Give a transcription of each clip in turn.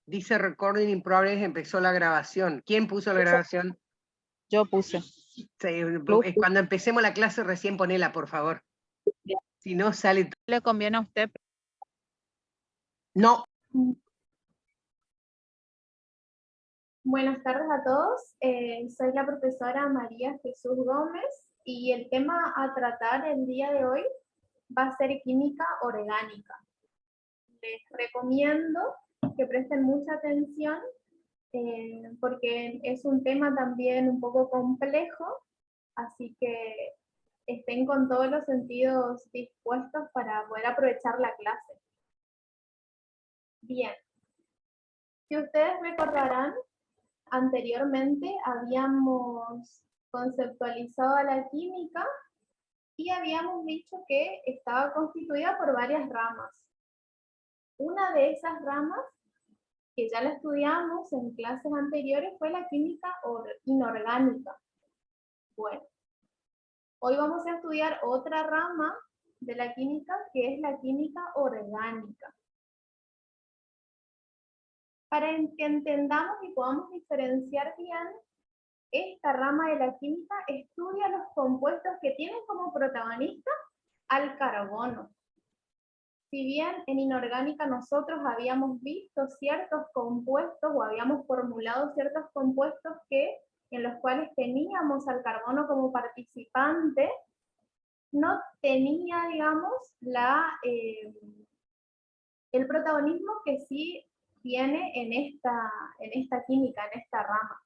Dice recording in progress, empezó la grabación. ¿Quién puso la grabación? Yo puse. Sí, cuando empecemos la clase recién ponela, por favor. Si no, sale... ¿Le conviene a usted? No. Buenas tardes a todos. Soy la profesora María Jesús Gómez y el tema a tratar el día de hoy va a ser química orgánica. Les recomiendo que presten mucha atención porque es un tema también un poco complejo, así que estén con todos los sentidos dispuestos para poder aprovechar la clase. Bien, si ustedes recordarán, anteriormente habíamos conceptualizado a la química y habíamos dicho que estaba constituida por varias ramas. Una de esas ramas, que ya la estudiamos en clases anteriores, fue la química inorgánica. Bueno, hoy vamos a estudiar otra rama de la química, que es la química orgánica. Para que entendamos y podamos diferenciar bien, esta rama de la química estudia los compuestos que tienen como protagonista al carbono. Si bien en inorgánica nosotros habíamos visto ciertos compuestos o habíamos formulado ciertos compuestos en los cuales teníamos al carbono como participante, no tenía, digamos, el protagonismo que sí tiene en esta química, en esta rama.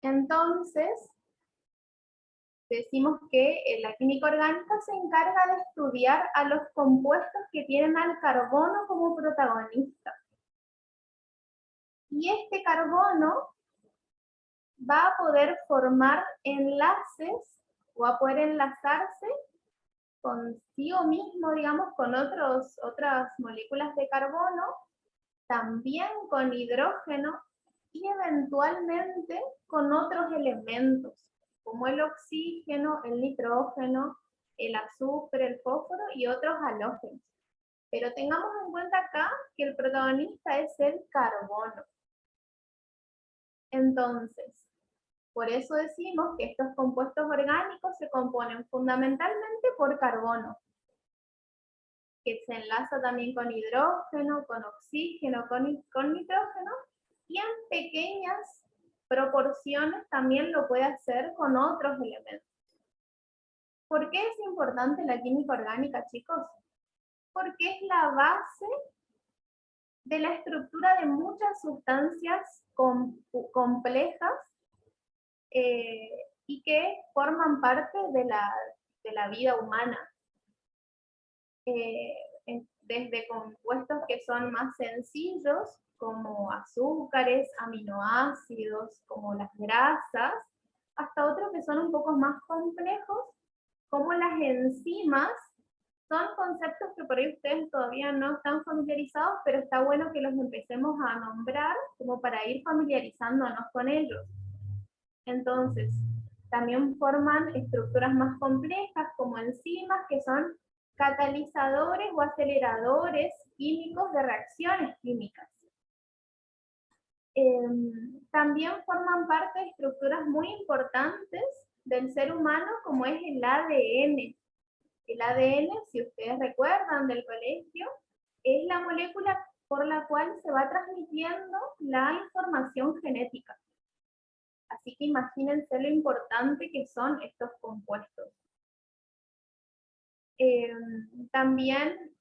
Entonces, decimos que la química orgánica se encarga de estudiar a los compuestos que tienen al carbono como protagonista. Y este carbono va a poder formar enlaces o a poder enlazarse consigo mismo, digamos, con otras moléculas de carbono, también con hidrógeno y eventualmente con otros elementos, como el oxígeno, el nitrógeno, el azufre, el fósforo y otros halógenos. Pero tengamos en cuenta acá que el protagonista es el carbono. Entonces, por eso decimos que estos compuestos orgánicos se componen fundamentalmente por carbono, que se enlaza también con hidrógeno, con oxígeno, con nitrógeno, y en pequeñas proporciones también lo puede hacer con otros elementos. ¿Por qué es importante la química orgánica, chicos? Porque es la base de la estructura de muchas sustancias complejas y que forman parte de la vida humana. Desde compuestos que son más sencillos, como azúcares, aminoácidos, como las grasas, hasta otros que son un poco más complejos, como las enzimas. Son conceptos que por ahí ustedes todavía no están familiarizados, pero está bueno que los empecemos a nombrar como para ir familiarizándonos con ellos. Entonces, también forman estructuras más complejas como enzimas, que son catalizadores o aceleradores químicos de reacciones químicas. También forman parte de estructuras muy importantes del ser humano, como es el ADN. El ADN, si ustedes recuerdan del colegio, es la molécula por la cual se va transmitiendo la información genética. Así que imagínense lo importante que son estos compuestos. También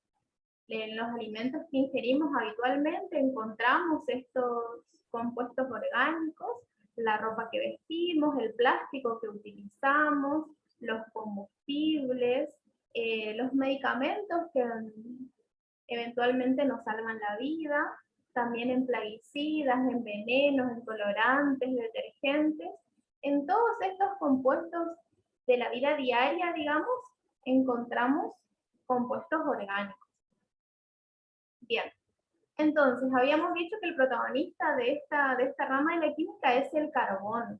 en los alimentos que ingerimos habitualmente encontramos estos compuestos orgánicos, la ropa que vestimos, el plástico que utilizamos, los combustibles, los medicamentos que eventualmente nos salvan la vida, también en plaguicidas, en venenos, en colorantes, detergentes. En todos estos compuestos de la vida diaria, digamos, encontramos compuestos orgánicos. Bien, entonces habíamos dicho que el protagonista de esta rama de la química es el carbono.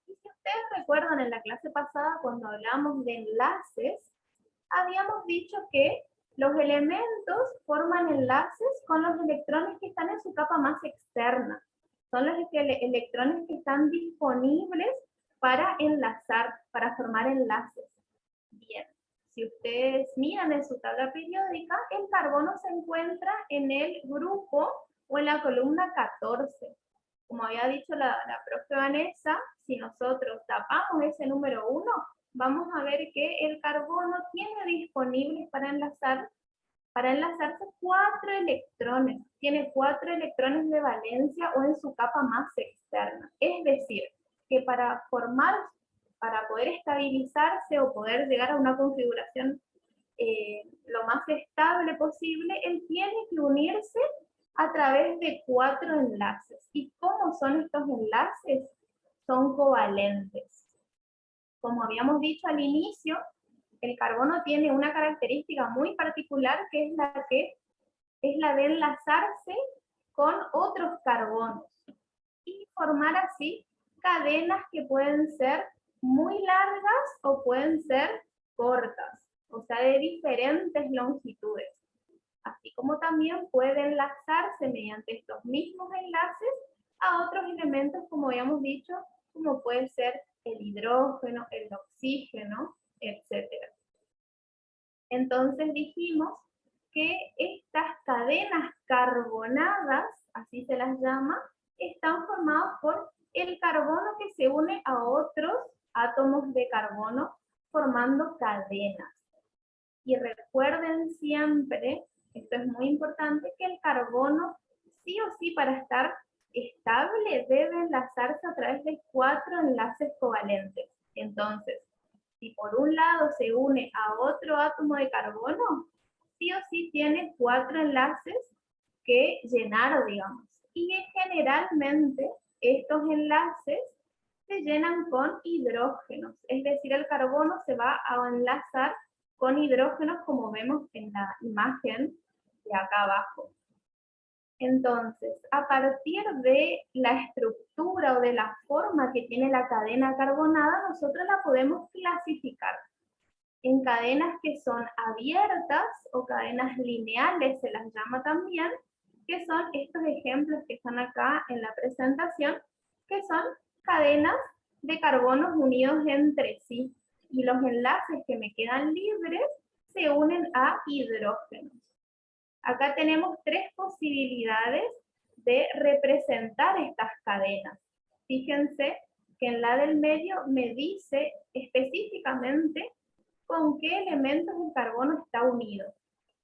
Y si ustedes recuerdan en la clase pasada, cuando hablamos de enlaces, habíamos dicho que Los elementos forman enlaces con los electrones que están en su capa más externa. Son los electrones que están disponibles para enlazar, para formar enlaces. Bien, si ustedes miran en su tabla periódica, el carbono se encuentra en el grupo o en la columna 14. Como había dicho la profe Vanessa, si nosotros tapamos ese número 1, vamos a ver que el carbono tiene disponibles para enlazarse 4 electrones. Tiene 4 electrones de valencia o en su capa más externa. Es decir, que para poder estabilizarse o poder llegar a una configuración lo más estable posible, él tiene que unirse a través de 4 enlaces. ¿Y cómo son estos enlaces? Son covalentes. Como habíamos dicho al inicio, el carbono tiene una característica muy particular que es la de enlazarse con otros carbonos y formar así cadenas que pueden ser muy largas o pueden ser cortas, o sea, de diferentes longitudes. Así como también puede enlazarse mediante estos mismos enlaces a otros elementos, como habíamos dicho, como puede ser el hidrógeno, el oxígeno, etc. Entonces dijimos que estas cadenas carbonadas, así se las llama, están formadas por el carbono que se une a otros átomos de carbono formando cadenas. Y recuerden siempre, esto es muy importante, que el carbono sí o sí para estar estable debe enlazarse a través de 4 enlaces covalentes. Entonces, si por un lado se une a otro átomo de carbono, sí o sí tiene 4 enlaces que llenar, digamos. Y generalmente estos enlaces se llenan con hidrógenos, es decir, el carbono se va a enlazar con hidrógenos como vemos en la imagen de acá abajo. Entonces, a partir de la estructura o de la forma que tiene la cadena carbonada, nosotros la podemos clasificar en cadenas que son abiertas o cadenas lineales, se las llama también, que son estos ejemplos que están acá en la presentación, que son cadenas de carbonos unidos entre sí. Y los enlaces que me quedan libres se unen a hidrógenos. Acá tenemos 3 posibilidades de representar estas cadenas. Fíjense que en la del medio me dice específicamente con qué elementos el carbono está unido.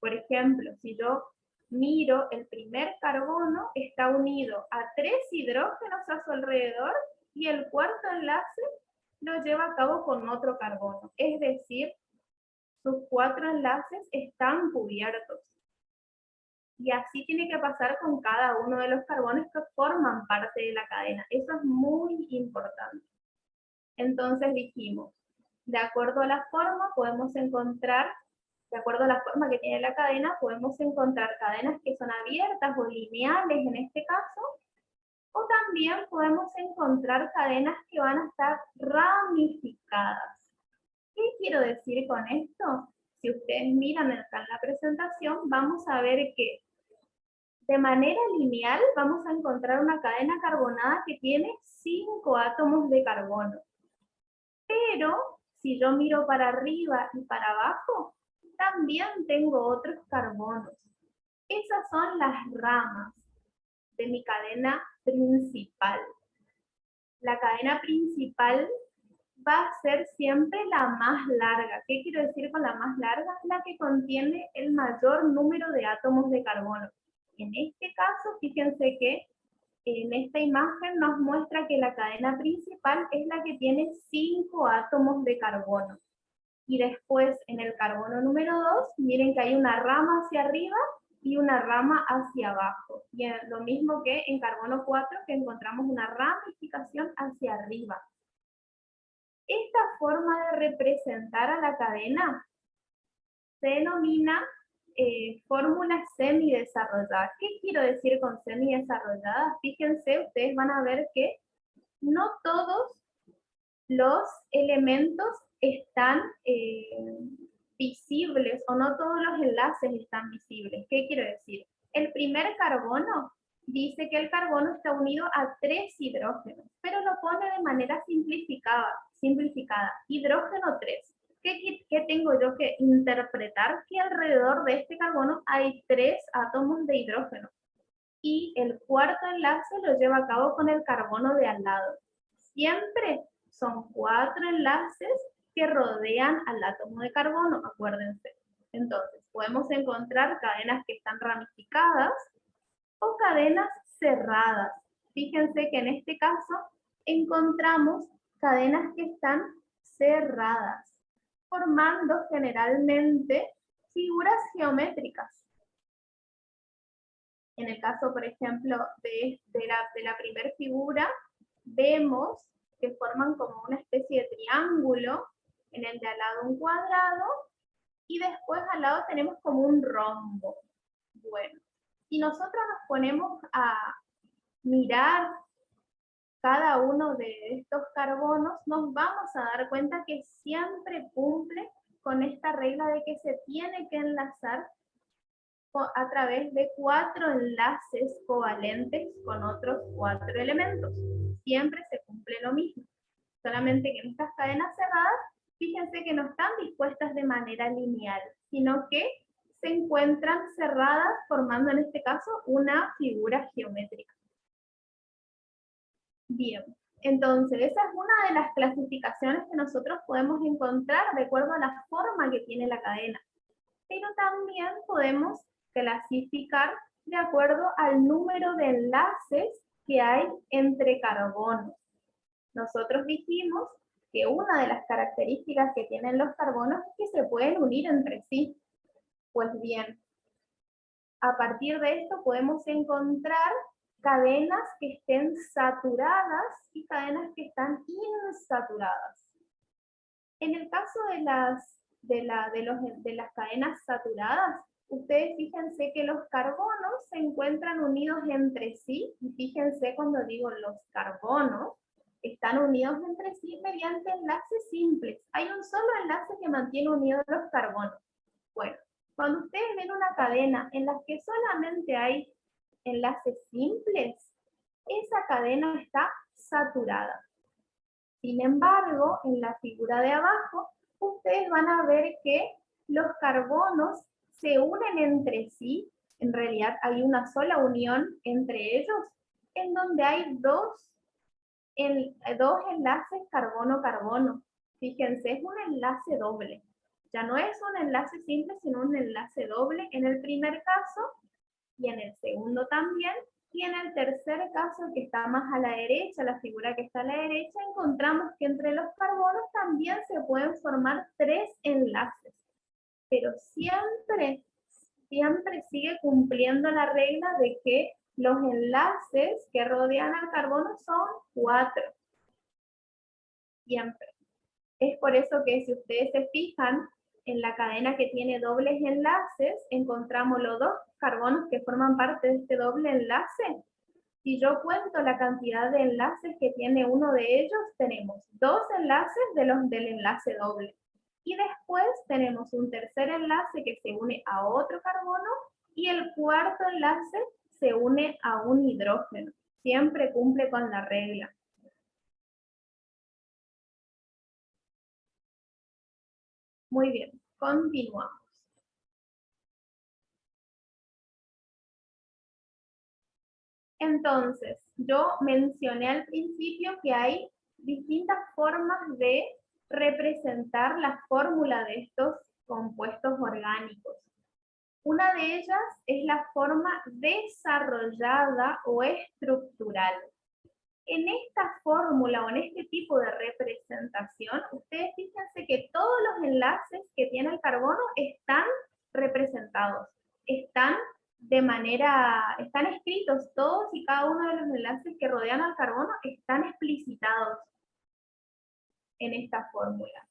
Por ejemplo, si yo miro el primer carbono, está unido a 3 hidrógenos a su alrededor y el cuarto enlace lo lleva a cabo con otro carbono. Es decir, sus 4 enlaces están cubiertos. Y así tiene que pasar con cada uno de los carbonos que forman parte de la cadena. Eso es muy importante. Entonces dijimos, de acuerdo a la forma podemos encontrar, de acuerdo a la forma que tiene la cadena, podemos encontrar cadenas que son abiertas o lineales en este caso, o también podemos encontrar cadenas que van a estar ramificadas. ¿Qué quiero decir con esto? Si ustedes miran acá en la presentación, vamos a ver que de manera lineal vamos a encontrar una cadena carbonada que tiene 5 átomos de carbono. Pero si yo miro para arriba y para abajo, también tengo otros carbonos. Esas son las ramas de mi cadena principal. La cadena principal va a ser siempre la más larga. ¿Qué quiero decir con la más larga? La que contiene el mayor número de átomos de carbono. En este caso, fíjense que en esta imagen nos muestra que la cadena principal es la que tiene 5 átomos de carbono. Y después, en el carbono número 2, miren que hay una rama hacia arriba y una rama hacia abajo. Y lo mismo que en carbono 4, que encontramos una ramificación hacia arriba. Esta forma de representar a la cadena se denomina fórmula semidesarrollada. ¿Qué quiero decir con semidesarrollada? Fíjense, ustedes van a ver que no todos los elementos están visibles o no todos los enlaces están visibles. ¿Qué quiero decir? El primer carbono dice que el carbono está unido a 3 hidrógenos, pero lo pone de manera simplificada, hidrógeno 3. ¿Qué tengo yo que interpretar? Que alrededor de este carbono hay 3 átomos de hidrógeno. Y el cuarto enlace lo lleva a cabo con el carbono de al lado. Siempre son 4 enlaces que rodean al átomo de carbono, acuérdense. Entonces, podemos encontrar cadenas que están ramificadas o cadenas cerradas. Fíjense que en este caso encontramos cadenas que están cerradas, formando generalmente figuras geométricas. En el caso, por ejemplo, de la primera figura, vemos que forman como una especie de triángulo, en el de al lado un cuadrado, y después al lado tenemos como un rombo. Bueno, si nosotros nos ponemos a mirar cada uno de estos carbonos, nos vamos a dar cuenta que siempre cumple con esta regla de que se tiene que enlazar a través de 4 enlaces covalentes con otros 4 elementos. Siempre se cumple lo mismo. Solamente que en estas cadenas cerradas, fíjense que no están dispuestas de manera lineal, sino que se encuentran cerradas formando en este caso una figura geométrica. Bien, entonces esa es una de las clasificaciones que nosotros podemos encontrar de acuerdo a la forma que tiene la cadena. Pero también podemos clasificar de acuerdo al número de enlaces que hay entre carbonos. Nosotros dijimos que una de las características que tienen los carbonos es que se pueden unir entre sí. Pues bien, a partir de esto podemos encontrar cadenas que estén saturadas y cadenas que están insaturadas. En el caso de las cadenas saturadas, ustedes fíjense que los carbonos se encuentran unidos entre sí, y fíjense cuando digo los carbonos, están unidos entre sí mediante enlaces simples. Hay un solo enlace que mantiene unidos los carbonos. Bueno, cuando ustedes ven una cadena en la que solamente hay enlaces simples, esa cadena está saturada. Sin embargo, en la figura de abajo, ustedes van a ver que los carbonos se unen entre sí. En realidad hay una sola unión entre ellos, en donde hay dos enlaces carbono-carbono. Fíjense, es un enlace doble. Ya no es un enlace simple, sino un enlace doble en el primer caso, y en el segundo también, y en el tercer caso, que está más a la derecha, la figura que está a la derecha, encontramos que entre los carbonos también se pueden formar 3 enlaces. Pero siempre sigue cumpliendo la regla de que los enlaces que rodean al carbono son 4. Siempre. Es por eso que si ustedes se fijan, en la cadena que tiene dobles enlaces, encontramos los 2 carbonos que forman parte de este doble enlace. Si yo cuento la cantidad de enlaces que tiene uno de ellos, tenemos 2 enlaces del enlace doble. Y después tenemos un tercer enlace que se une a otro carbono, y el cuarto enlace se une a un hidrógeno. Siempre cumple con la regla. Muy bien, continuamos. Entonces, yo mencioné al principio que hay distintas formas de representar la fórmula de estos compuestos orgánicos. Una de ellas es la forma desarrollada o estructural. En esta fórmula o en este tipo de representación, ustedes fíjense que todos los enlaces que tiene el carbono están representados, están escritos todos y cada uno de los enlaces que rodean al carbono están explicitados en esta fórmula.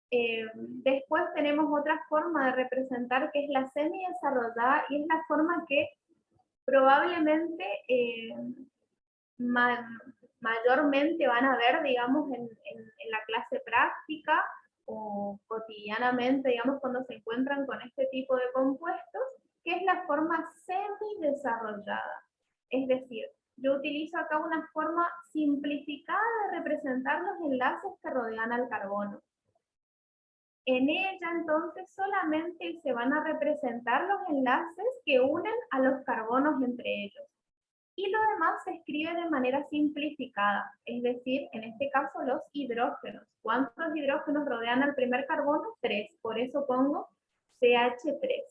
Después tenemos otra forma de representar que es la semidesarrollada, y es la forma que probablemente mayormente van a ver, digamos, en la clase práctica o cotidianamente, digamos, cuando se encuentran con este tipo de compuestos, que es la forma semi-desarrollada. Es decir, yo utilizo acá una forma simplificada de representar los enlaces que rodean al carbono. En ella, entonces, solamente se van a representar los enlaces que unen a los carbonos entre ellos. Y lo demás se escribe de manera simplificada, es decir, en este caso los hidrógenos. ¿Cuántos hidrógenos rodean al primer carbono? 3, por eso pongo CH3.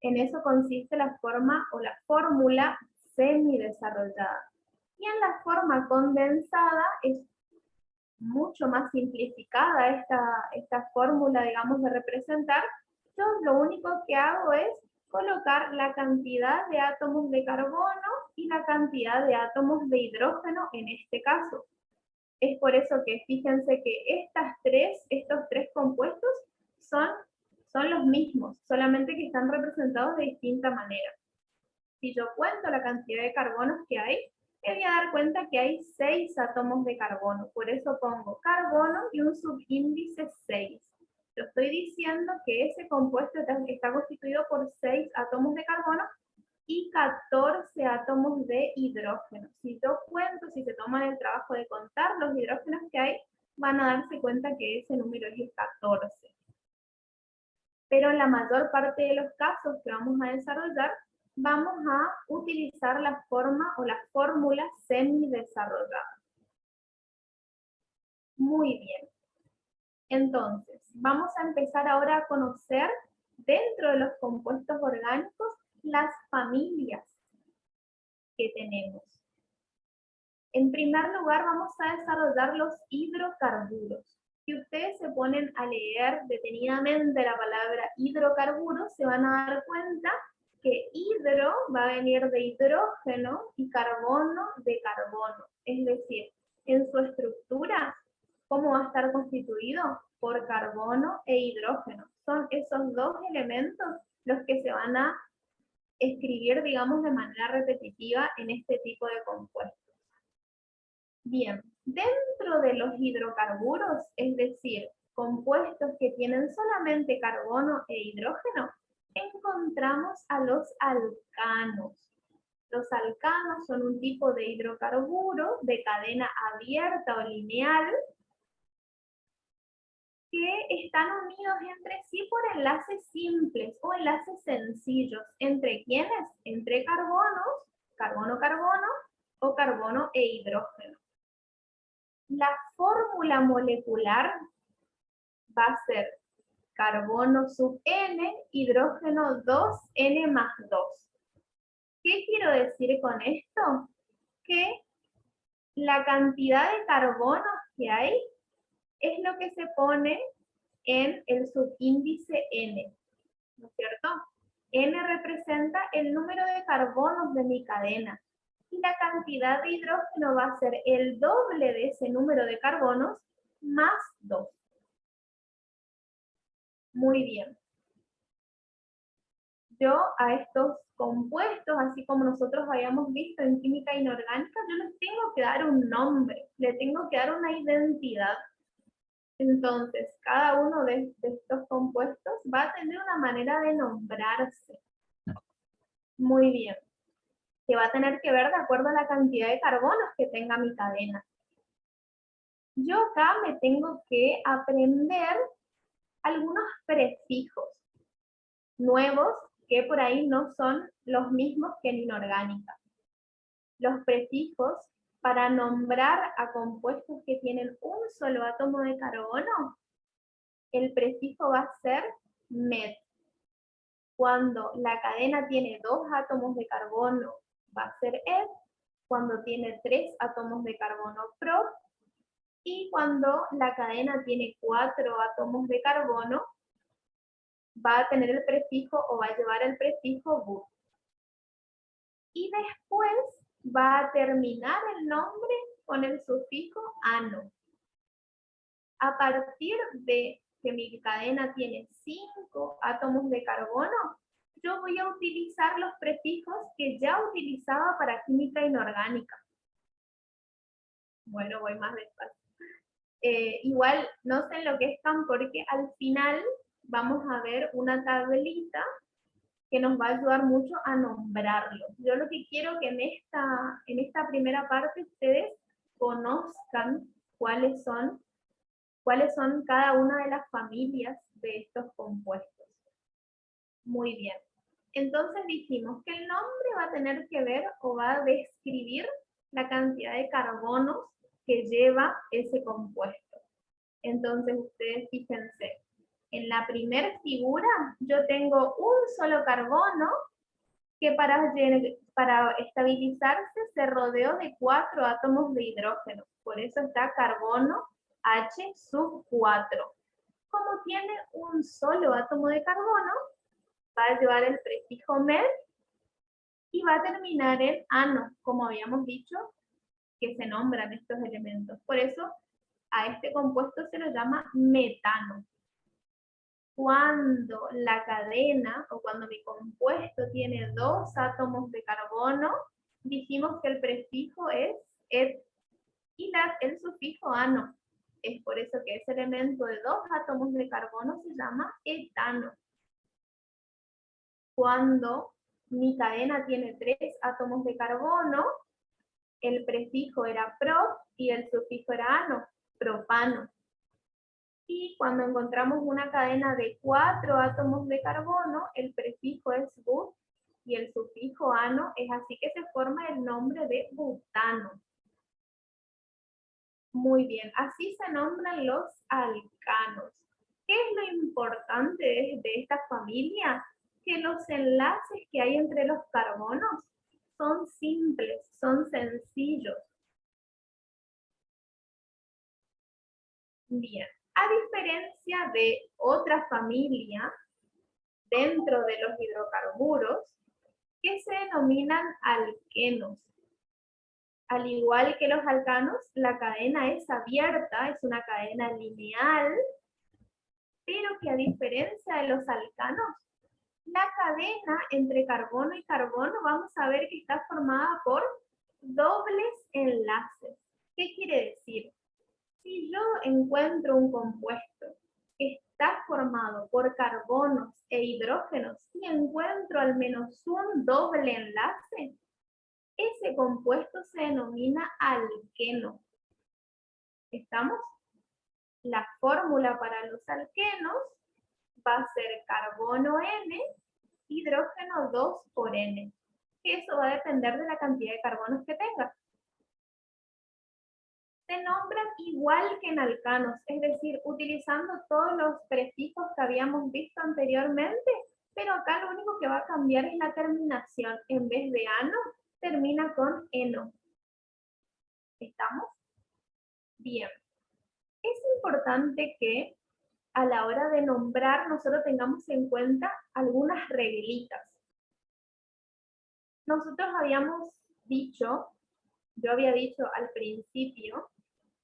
En eso consiste la forma o la fórmula semidesarrollada. Y en la forma condensada es mucho más simplificada esta fórmula, digamos, de representar. Yo lo único que hago es colocar la cantidad de átomos de carbono y la cantidad de átomos de hidrógeno en este caso. Es por eso que fíjense que estos tres compuestos son los mismos, solamente que están representados de distinta manera. Si yo cuento la cantidad de carbonos que hay, me voy a dar cuenta que hay 6 átomos de carbono. Por eso pongo carbono y un subíndice 6. Yo estoy diciendo que ese compuesto está constituido por 6 átomos de carbono y 14 átomos de hidrógeno. Si yo cuento, si se toman el trabajo de contar los hidrógenos que hay, van a darse cuenta que ese número es el 14. Pero en la mayor parte de los casos que vamos a desarrollar, vamos a utilizar la forma o la fórmula semidesarrollada. Muy bien. Entonces, vamos a empezar ahora a conocer dentro de los compuestos orgánicos las familias que tenemos. En primer lugar, vamos a desarrollar los hidrocarburos. Si ustedes se ponen a leer detenidamente la palabra hidrocarburos, se van a dar cuenta que hidro va a venir de hidrógeno y carbono de carbono. Es decir, en su estructura, ¿cómo va a estar constituido? Por carbono e hidrógeno. Son esos dos elementos los que se van a escribir, digamos, de manera repetitiva en este tipo de compuestos. Bien, dentro de los hidrocarburos, es decir, compuestos que tienen solamente carbono e hidrógeno, encontramos a los alcanos. Los alcanos son un tipo de hidrocarburo de cadena abierta o lineal que están unidos entre sí por enlaces simples o enlaces sencillos. ¿Entre quiénes? Entre carbonos, carbono-carbono o carbono e hidrógeno. La fórmula molecular va a ser carbono sub N, hidrógeno 2N más 2. ¿Qué quiero decir con esto? Que la cantidad de carbonos que hay es lo que se pone en el subíndice N, ¿no es cierto? N representa el número de carbonos de mi cadena y la cantidad de hidrógeno va a ser el doble de ese número de carbonos más 2. Muy bien. Yo a estos compuestos, así como nosotros habíamos visto en química inorgánica, yo les tengo que dar un nombre, le tengo que dar una identidad. Entonces, cada uno de estos compuestos va a tener una manera de nombrarse. Muy bien. Que va a tener que ver de acuerdo a la cantidad de carbonos que tenga mi cadena. Yo acá me tengo que aprender algunos prefijos nuevos que por ahí no son los mismos que en inorgánica. Los prefijos para nombrar a compuestos que tienen un solo átomo de carbono, el prefijo va a ser met. Cuando la cadena tiene 2 átomos de carbono, va a ser ed. Cuando tiene 3 átomos de carbono, prop. Y cuando la cadena tiene 4 átomos de carbono, va a tener el prefijo o va a llevar el prefijo but. Y después va a terminar el nombre con el sufijo ano. A partir de que mi cadena tiene 5 átomos de carbono, yo voy a utilizar los prefijos que ya utilizaba para química inorgánica. Bueno, voy más despacio. igual no se enloquezcan porque al final vamos a ver una tablita que nos va a ayudar mucho a nombrarlos. Yo lo que quiero que en esta primera parte ustedes conozcan cuáles son cada una de las familias de estos compuestos. Muy bien. Entonces dijimos que el nombre va a tener que ver o va a describir la cantidad de carbonos que lleva ese compuesto. Entonces ustedes fíjense, en la primera figura yo tengo un solo carbono que para estabilizarse se rodeó de 4 átomos de hidrógeno. Por eso está carbono H sub 4. Como tiene un solo átomo de carbono, va a llevar el prefijo met y va a terminar en ano, como habíamos dicho, que se nombran estos elementos. Por eso a este compuesto se lo llama metano. Cuando la cadena o cuando mi compuesto tiene 2 átomos de carbono, dijimos que el prefijo es et y el sufijo ano. Es por eso que ese elemento de 2 átomos de carbono se llama etano. Cuando mi cadena tiene 3 átomos de carbono, el prefijo era prop y el sufijo era ano, propano. Y cuando encontramos una cadena de 4 átomos de carbono, el prefijo es but y el sufijo ano, es así que se forma el nombre de butano. Muy bien, así se nombran los alcanos. ¿Qué es lo importante de esta familia? Que los enlaces que hay entre los carbonos son simples, son sencillos. Bien, a diferencia de otra familia dentro de los hidrocarburos que se denominan alquenos. Al igual que los alcanos, la cadena es abierta, es una cadena lineal, pero que a diferencia de los alcanos, la cadena entre carbono y carbono vamos a ver que está formada por dobles enlaces. ¿Qué quiere decir? Si yo encuentro un compuesto que está formado por carbonos e hidrógenos y encuentro al menos un doble enlace, ese compuesto se denomina alqueno. ¿Estamos? La fórmula para los alquenos va a ser carbono N, hidrógeno 2 por N. Eso va a depender de la cantidad de carbonos que tenga. Se nombran igual que en alcanos, es decir, utilizando todos los prefijos que habíamos visto anteriormente, pero acá lo único que va a cambiar es la terminación. En vez de ano, termina con eno. ¿Estamos? Bien. Es importante que a la hora de nombrar nosotros tengamos en cuenta algunas reglitas. Nosotros habíamos dicho, yo había dicho al principio,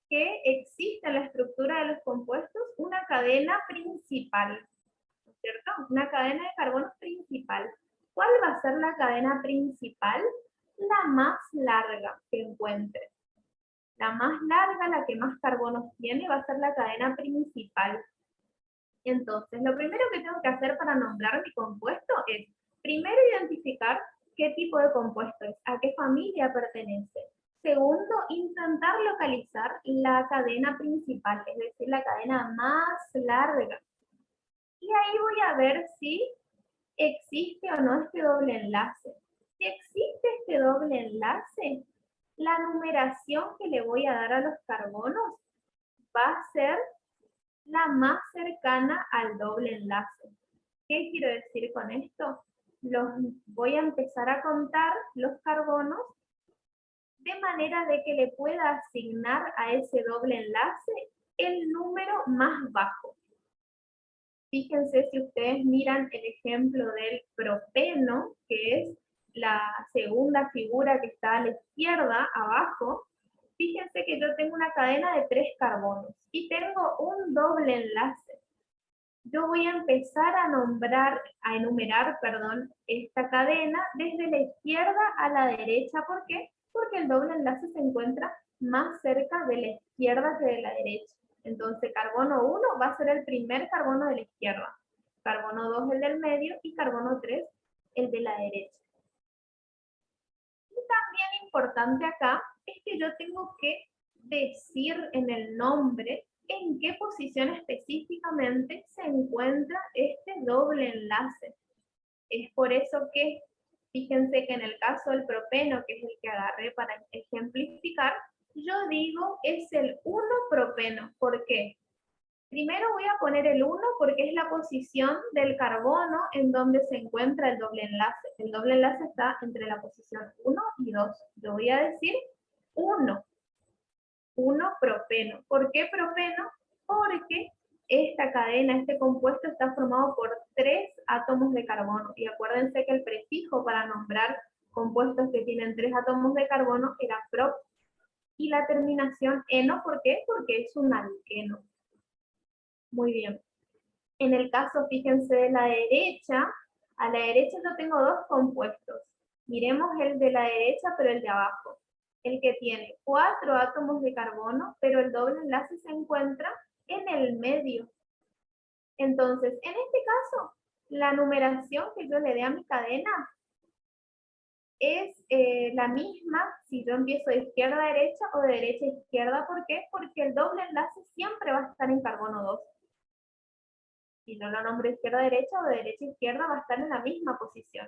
que existe en la estructura de los compuestos una cadena principal, ¿no es cierto? Una cadena de carbonos principal. ¿Cuál va a ser la cadena principal? La más larga que encuentre. La más larga, la que más carbonos tiene, va a ser la cadena principal. Entonces, lo primero que tengo que hacer para nombrar mi compuesto es, primero, identificar qué tipo de compuesto es, a qué familia pertenece. Segundo, intentar localizar la cadena principal, es decir, la cadena más larga. Y ahí voy a ver si existe o no este doble enlace. Si existe este doble enlace, la numeración que le voy a dar a los carbonos va a ser la más cercana al doble enlace. ¿Qué quiero decir con esto? Voy a empezar a contar los carbonos de manera de que le pueda asignar a ese doble enlace el número más bajo. Fíjense si ustedes miran el ejemplo del propeno, que es la segunda figura que está a la izquierda, abajo. Fíjense que yo tengo una cadena de 3 carbonos y tengo un doble enlace. Yo voy a empezar a enumerar esta cadena desde la izquierda a la derecha. ¿Por qué? Porque el doble enlace se encuentra más cerca de la izquierda que de la derecha. Entonces, carbono 1 va a ser el primer carbono de la izquierda, carbono 2 el del medio y carbono 3 el de la derecha. Y también importante acá es que yo tengo que decir en el nombre en qué posición específicamente se encuentra este doble enlace. Es por eso que, fíjense que en el caso del propeno, que es el que agarré para ejemplificar, yo digo es el 1-propeno. ¿Por qué? Primero voy a poner el 1 porque es la posición del carbono en donde se encuentra el doble enlace. El doble enlace está entre la posición 1 y 2. Yo voy a decir 1. 1-propeno. ¿Por qué propeno? Porque esta cadena, este compuesto está formado por 3 átomos de carbono. Y acuérdense que el prefijo para nombrar compuestos que tienen 3 átomos de carbono era prop. Y la terminación eno, ¿por qué? Porque es un alqueno. Muy bien. En el caso, fíjense, de la derecha, a la derecha yo tengo 2 compuestos. Miremos el de la derecha, pero el de abajo. El que tiene 4 átomos de carbono, pero el doble enlace se encuentra en el medio. Entonces, en este caso, la numeración que yo le dé a mi cadena es la misma si yo empiezo de izquierda a derecha o de derecha a izquierda. ¿Por qué? Porque el doble enlace siempre va a estar en carbono 2. Si no lo nombro izquierda a derecha o de derecha a izquierda, va a estar en la misma posición.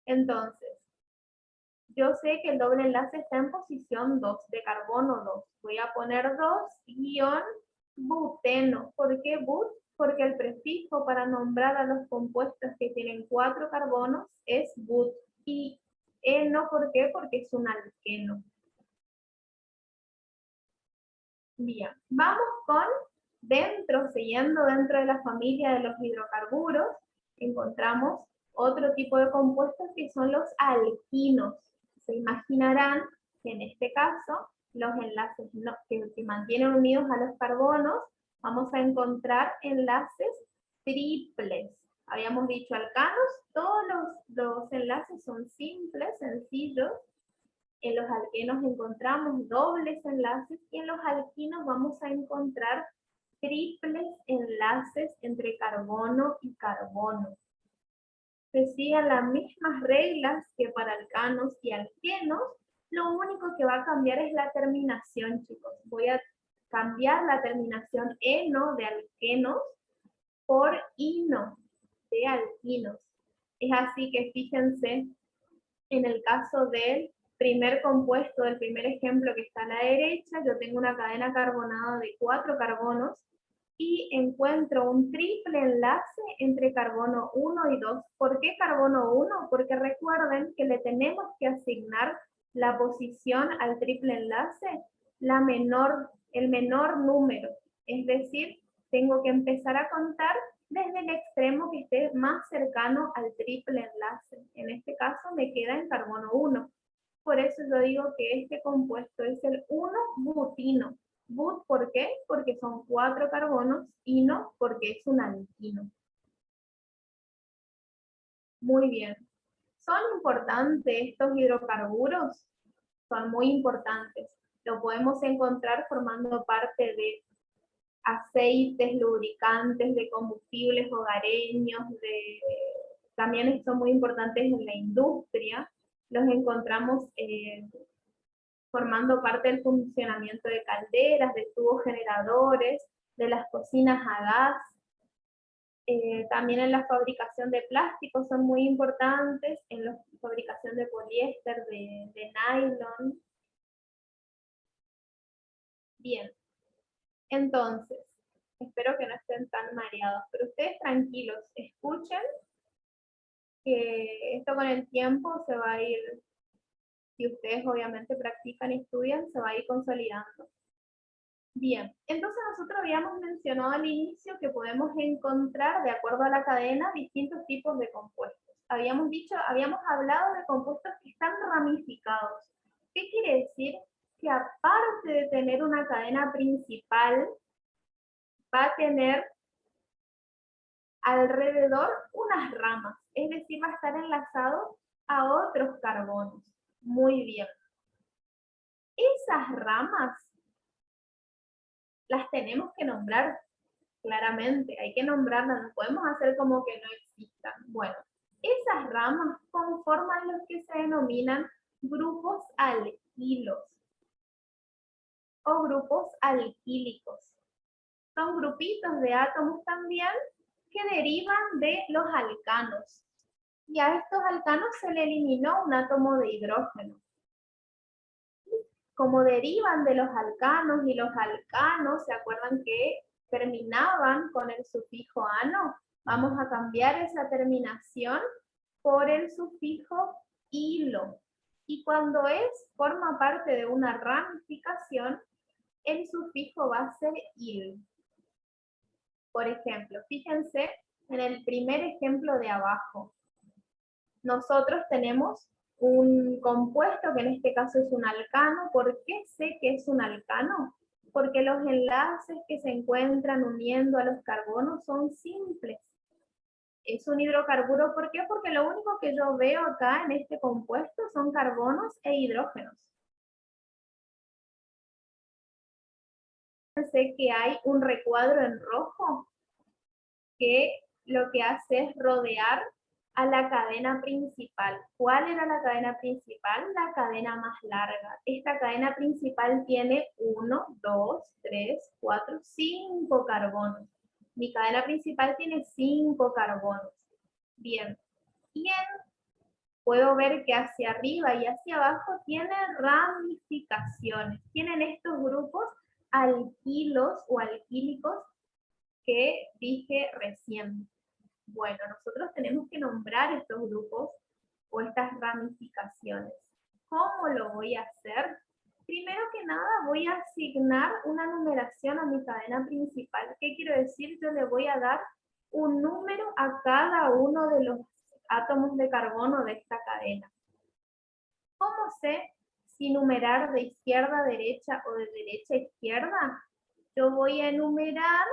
Entonces, yo sé que el doble enlace está en posición 2, de carbono 2. Voy a poner 2-buteno. ¿Por qué but? Porque el prefijo para nombrar a los compuestos que tienen 4 carbonos es but. Y eno, ¿por qué? Porque es un alqueno. Bien, vamos con siguiendo dentro de la familia de los hidrocarburos, encontramos otro tipo de compuestos que son los alquinos. Se imaginarán que en este caso, los enlaces que mantienen unidos a los carbonos, vamos a encontrar enlaces triples. Habíamos dicho alcanos, todos los enlaces son simples, sencillos. En los alquenos encontramos dobles enlaces y en los alquinos vamos a encontrar triples enlaces entre carbono y carbono. Se siguen las mismas reglas que para alcanos y alquenos, lo único que va a cambiar es la terminación, chicos. Voy a cambiar la terminación eno de alquenos por ino de alquinos. Es así que fíjense, en el caso del primer compuesto, del primer ejemplo que está a la derecha, yo tengo una cadena carbonada de 4 carbonos y encuentro un triple enlace entre carbono 1 y 2. ¿Por qué carbono 1? Porque recuerden que le tenemos que asignar la posición al triple enlace, el menor número. Es decir, tengo que empezar a contar desde el extremo que esté más cercano al triple enlace. En este caso me queda en carbono 1. Por eso yo digo que este compuesto es el 1-butino. But, ¿por qué? Porque son 4 carbonos, ino porque es un alquino. Muy bien. ¿Son importantes estos hidrocarburos? Son muy importantes. Lo podemos encontrar formando parte de aceites, lubricantes, de combustibles hogareños, también son muy importantes en la industria. Los encontramos formando parte del funcionamiento de calderas, de tubos generadores, de las cocinas a gas. También en la fabricación de plásticos son muy importantes, en la fabricación de poliéster, de nylon. Bien, entonces, espero que no estén tan mareados, pero ustedes tranquilos, escuchen que esto con el tiempo se va a ir, si ustedes obviamente practican y estudian, se va a ir consolidando. Bien, entonces nosotros habíamos mencionado al inicio que podemos encontrar, de acuerdo a la cadena, distintos tipos de compuestos. Habíamos hablado de compuestos que están ramificados. ¿Qué quiere decir? Que aparte de tener una cadena principal, va a tener alrededor unas ramas, es decir, va a estar enlazado a otros carbonos. Muy bien. Esas ramas las tenemos que nombrar claramente, hay que nombrarlas, no podemos hacer como que no existan. Bueno, esas ramas conforman los que se denominan grupos alquilos o grupos alquílicos. Son grupitos de átomos también que derivan de los alcanos. Y a estos alcanos se le eliminó un átomo de hidrógeno. Como derivan de los alcanos y los alcanos, ¿se acuerdan que terminaban con el sufijo ano? Vamos a cambiar esa terminación por el sufijo ilo. Y cuando forma parte de una ramificación, el sufijo va a ser il. Por ejemplo, fíjense en el primer ejemplo de abajo. Nosotros tenemos un compuesto que en este caso es un alcano. ¿Por qué sé que es un alcano? Porque los enlaces que se encuentran uniendo a los carbonos son simples. Es un hidrocarburo, ¿por qué? Porque lo único que yo veo acá en este compuesto son carbonos e hidrógenos. Sé que hay un recuadro en rojo que lo que hace es rodear a la cadena principal. ¿Cuál era la cadena principal? La cadena más larga. Esta cadena principal tiene 1, 2, 3, 4, 5 carbonos. Mi cadena principal tiene 5 carbonos. Bien. Puedo ver que hacia arriba y hacia abajo tiene ramificaciones. Tienen estos grupos alquilos o alquílicos que dije recién. Bueno, nosotros tenemos que nombrar estos grupos o estas ramificaciones. ¿Cómo lo voy a hacer? Primero que nada voy a asignar una numeración a mi cadena principal. ¿Qué quiero decir? Yo le voy a dar un número a cada uno de los átomos de carbono de esta cadena. ¿Cómo sé si numerar de izquierda a derecha o de derecha a izquierda? Yo voy a enumerar,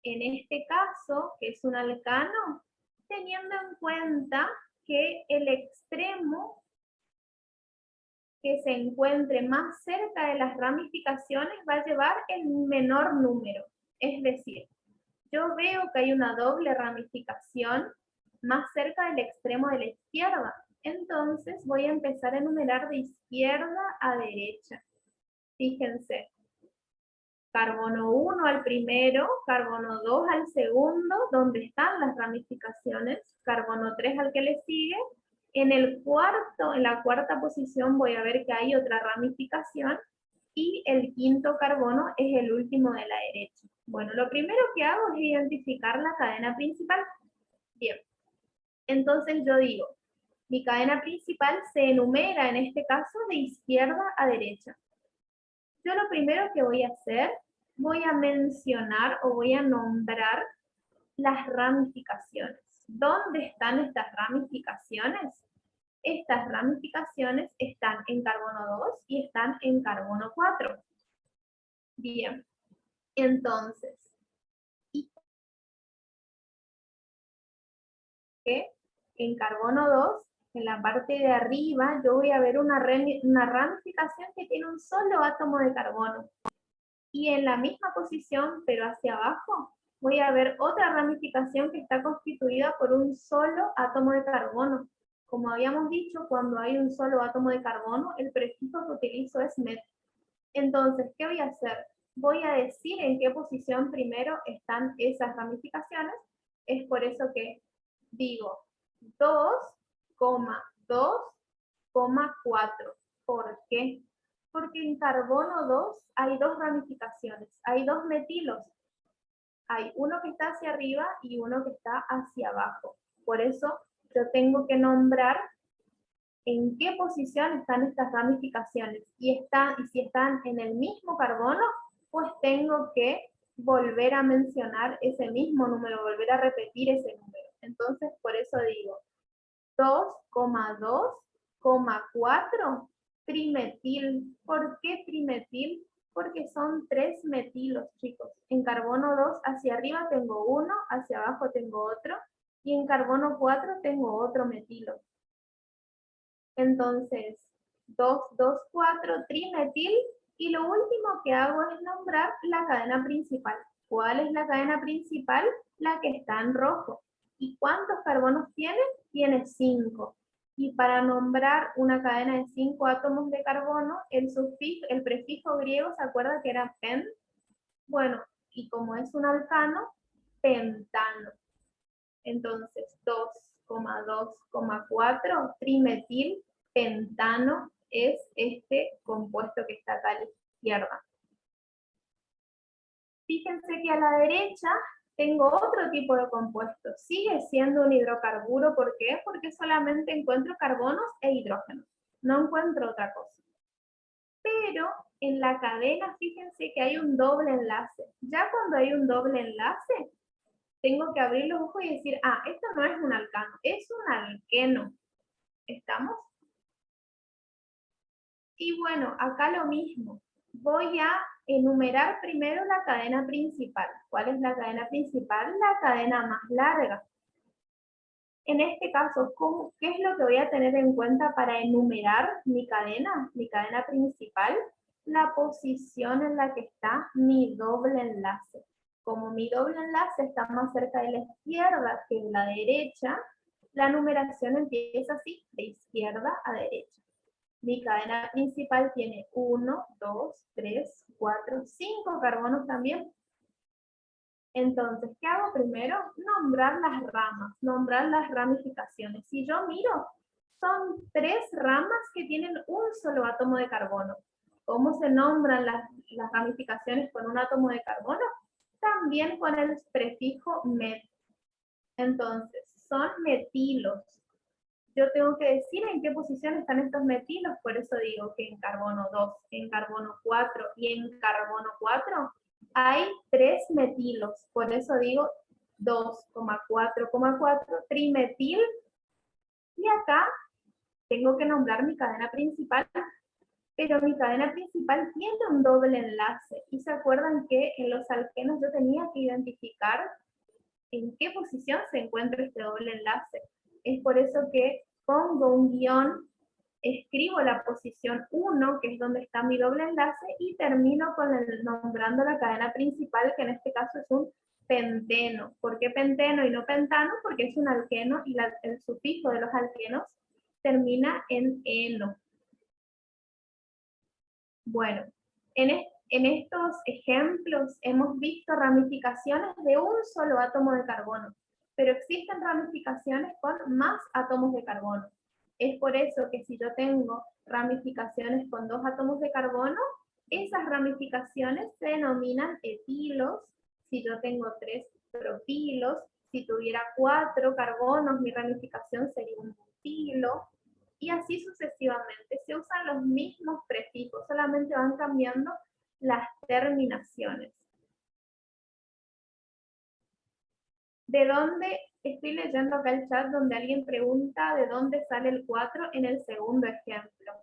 en este caso, que es un alcano, teniendo en cuenta que el extremo que se encuentre más cerca de las ramificaciones va a llevar el menor número. Es decir, yo veo que hay una doble ramificación más cerca del extremo de la izquierda. Entonces voy a empezar a enumerar de izquierda a derecha. Fíjense, carbono 1 al primero, carbono 2 al segundo, donde están las ramificaciones, carbono 3 al que le sigue. En la cuarta posición voy a ver que hay otra ramificación y el quinto carbono es el último de la derecha. Bueno, lo primero que hago es identificar la cadena principal. Bien, entonces yo digo, mi cadena principal se enumera en este caso de izquierda a derecha. Yo lo primero que voy a hacer, voy a mencionar o voy a nombrar las ramificaciones. ¿Dónde están estas ramificaciones? Estas ramificaciones están en carbono 2 y están en carbono 4. Bien, entonces, en carbono 2, en la parte de arriba, yo voy a ver una ramificación que tiene un solo átomo de carbono. Y en la misma posición, pero hacia abajo, voy a ver otra ramificación que está constituida por un solo átomo de carbono. Como habíamos dicho, cuando hay un solo átomo de carbono, el prefijo que utilizo es met. Entonces, ¿qué voy a hacer? Voy a decir en qué posición primero están esas ramificaciones. Es por eso que digo 2,2,4. ¿Por qué? Porque en carbono 2 hay dos ramificaciones, hay dos metilos. Hay uno que está hacia arriba y uno que está hacia abajo. Por eso yo tengo que nombrar en qué posición están estas ramificaciones. Y si están en el mismo carbono, pues tengo que volver a mencionar ese mismo número, volver a repetir ese número. Entonces, por eso digo 2,2,4 trimetil. ¿Por qué trimetil? Porque son 3 metilos, chicos. En carbono 2 hacia arriba tengo uno, hacia abajo tengo otro, y en carbono 4 tengo otro metilo. Entonces, 2,2,4 trimetil Y lo último que hago es nombrar la cadena principal. ¿Cuál es la cadena principal? La que está en rojo. ¿Y cuántos carbonos tiene? Tiene 5. Y para nombrar una cadena de 5 átomos de carbono, el prefijo griego, ¿se acuerda que era pen? Bueno, y como es un alcano, pentano. Entonces, 2,2,4 trimetil pentano es este compuesto que está acá a la izquierda. Fíjense que a la derecha tengo otro tipo de compuesto. Sigue siendo un hidrocarburo. ¿Por qué? Porque solamente encuentro carbonos e hidrógenos. No encuentro otra cosa. Pero en la cadena, fíjense que hay un doble enlace. Ya cuando hay un doble enlace, tengo que abrir los ojos y decir, ah, esto no es un alcano, es un alqueno. ¿Estamos? Y bueno, acá lo mismo. Voy a enumerar primero la cadena principal. ¿Cuál es la cadena principal? La cadena más larga. En este caso, ¿qué es lo que voy a tener en cuenta para enumerar mi cadena principal? La posición en la que está mi doble enlace. Como mi doble enlace está más cerca de la izquierda que de la derecha, la numeración empieza así, de izquierda a derecha. Mi cadena principal tiene 1, 2, 3, 4, 5 carbonos también. Entonces, ¿qué hago primero? Nombrar las ramas, nombrar las ramificaciones. Si yo miro, son 3 ramas que tienen un solo átomo de carbono. ¿Cómo se nombran las ramificaciones con un átomo de carbono? También con el prefijo met. Entonces, son metilos. Yo tengo que decir en qué posición están estos metilos, por eso digo que en carbono 2, en carbono 4 y en carbono 4 hay 3 metilos, por eso digo 2,4,4 trimetil, y acá tengo que nombrar mi cadena principal, pero mi cadena principal tiene un doble enlace, y se acuerdan que en los alquenos yo tenía que identificar en qué posición se encuentra este doble enlace. Es por eso que pongo un guión, escribo la posición 1, que es donde está mi doble enlace, y termino con nombrando la cadena principal, que en este caso es un penteno. ¿Por qué penteno y no pentano? Porque es un alqueno y el sufijo de los alquenos termina en eno. Bueno, en estos ejemplos hemos visto ramificaciones de un solo átomo de carbono, pero existen ramificaciones con más átomos de carbono. Es por eso que si yo tengo ramificaciones con 2 átomos de carbono, esas ramificaciones se denominan etilos. Si yo tengo 3 propilos, si tuviera 4 carbonos, mi ramificación sería un butilo. Y así sucesivamente. Se usan los mismos prefijos, solamente van cambiando las terminaciones. ¿De dónde? Estoy leyendo acá el chat donde alguien pregunta de dónde sale el 4 en el segundo ejemplo.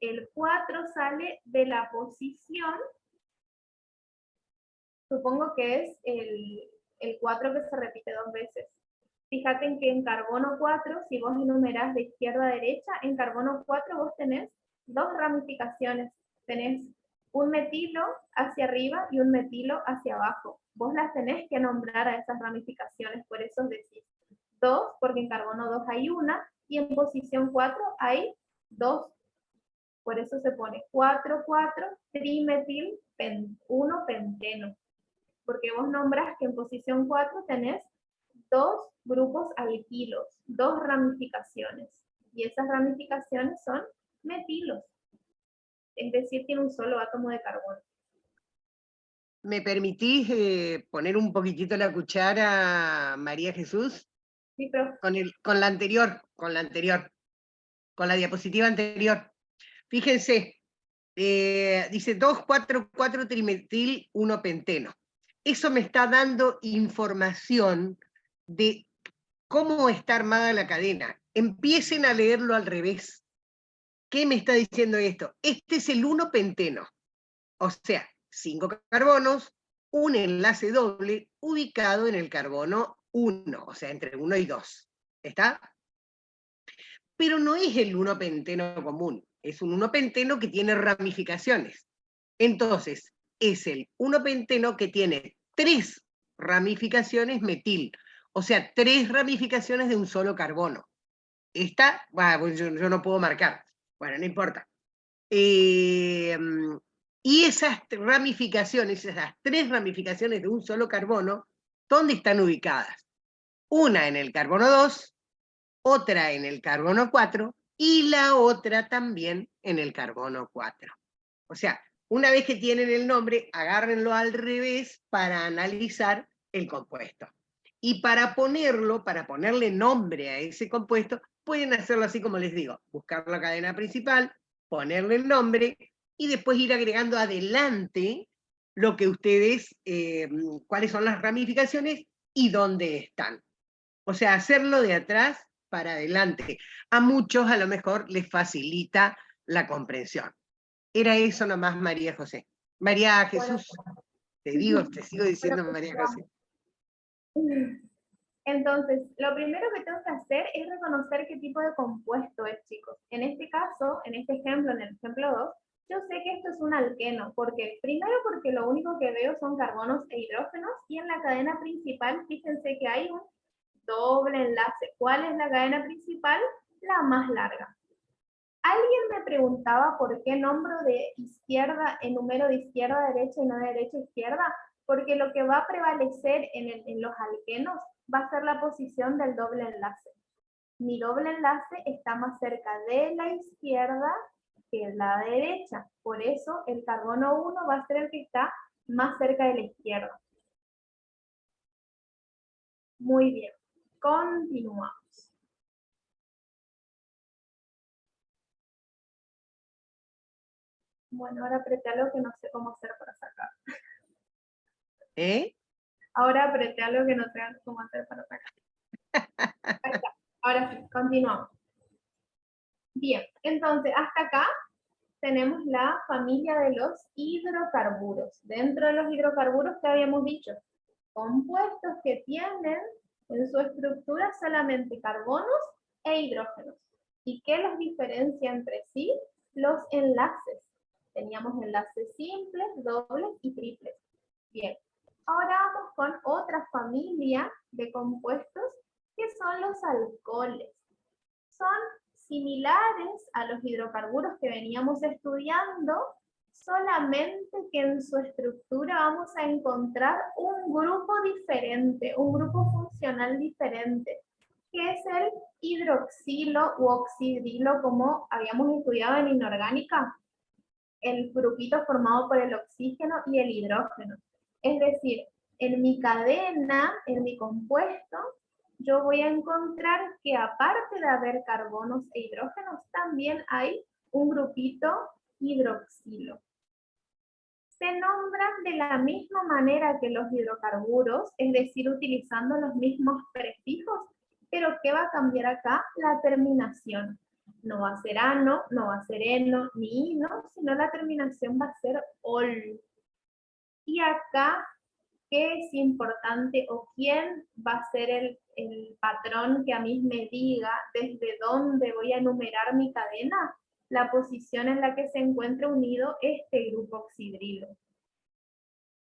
El 4 sale de la posición, supongo que es el 4 que se repite 2 veces. Fíjate en que en carbono 4, si vos enumerás de izquierda a derecha, en carbono 4 vos tenés 2 ramificaciones. Tenés un metilo hacia arriba y un metilo hacia abajo. Vos las tenés que nombrar a esas ramificaciones, por eso decís 2, porque en carbono 2 hay una, y en posición 4 hay 2. Por eso se pone 4,4 trimetil 1 penteno. Porque vos nombrás que en posición 4 tenés 2 grupos alquilos, 2 ramificaciones. Y esas ramificaciones son metilos. Es decir, tiene un solo átomo de carbono. ¿Me permitís poner un poquitito la cuchara, María Jesús? Sí, pero... Con la anterior, con la diapositiva anterior. Fíjense, dice 2,4,4 trimetil 1 penteno. Eso me está dando información de cómo está armada la cadena. Empiecen a leerlo al revés. ¿Qué me está diciendo esto? Este es el 1 penteno. O sea, 5 carbonos, un enlace doble ubicado en el carbono 1, o sea, entre 1 y 2. ¿Está? Pero no es el 1 penteno común, es un 1 penteno que tiene ramificaciones. Entonces, es el 1-penteno que tiene 3 ramificaciones metil, o sea, 3 ramificaciones de un solo carbono. Esta, pues yo no puedo marcar, bueno, no importa. Y esas ramificaciones, esas 3 ramificaciones de un solo carbono, ¿dónde están ubicadas? Una en el carbono 2, otra en el carbono 4 y la otra también en el carbono 4. O sea, una vez que tienen el nombre, agárrenlo al revés para analizar el compuesto. Y para ponerle nombre a ese compuesto, pueden hacerlo así como les digo, buscar la cadena principal, ponerle el nombre y después ir agregando adelante lo que ustedes, cuáles son las ramificaciones y dónde están. O sea, hacerlo de atrás para adelante. A muchos a lo mejor les facilita la comprensión. Era eso nomás, María José. María Jesús, te sigo diciendo María José. Entonces, lo primero que tengo que hacer es reconocer qué tipo de compuesto es, chicos. En este caso, en este ejemplo, en el ejemplo 2, yo sé que esto es un alqueno. ¿Por qué? Primero porque lo único que veo son carbonos e hidrógenos, y en la cadena principal, fíjense que hay un doble enlace. ¿Cuál es la cadena principal? La más larga. Alguien me preguntaba por qué nombro de izquierda, número de izquierda a derecha y no de derecha a izquierda, porque lo que va a prevalecer en los alquenos va a ser la posición del doble enlace. Mi doble enlace está más cerca de la izquierda que la derecha, por eso el carbono 1 va a ser el que está más cerca de la izquierda. Muy bien, continuamos. Bueno, ahora apreté algo que no sé cómo hacer para sacar. Ahora apreté algo que no sé cómo hacer para sacar. Ahí está. Ahora sí, continuamos. Bien, entonces hasta acá tenemos la familia de los hidrocarburos. Dentro de los hidrocarburos, ¿qué habíamos dicho? Compuestos que tienen en su estructura solamente carbonos e hidrógenos. ¿Y qué los diferencia entre sí? Los enlaces. Teníamos enlaces simples, dobles y triples. Bien, ahora vamos con otra familia de compuestos que son los alcoholes. Son similares a los hidrocarburos que veníamos estudiando, solamente que en su estructura vamos a encontrar un grupo diferente, un grupo funcional diferente, que es el hidroxilo u oxidrilo, como habíamos estudiado en inorgánica, el grupito formado por el oxígeno y el hidrógeno. Es decir, en mi cadena, en mi compuesto, yo voy a encontrar que aparte de haber carbonos e hidrógenos, también hay un grupito hidroxilo. Se nombran de la misma manera que los hidrocarburos, es decir, utilizando los mismos prefijos, pero ¿qué va a cambiar acá? La terminación. No va a ser ano, no va a ser eno, ni ino, sino la terminación va a ser ol. Y acá, ¿qué es importante o quién va a ser el patrón que a mí me diga desde dónde voy a enumerar mi cadena? La posición en la que se encuentra unido este grupo oxidrilo.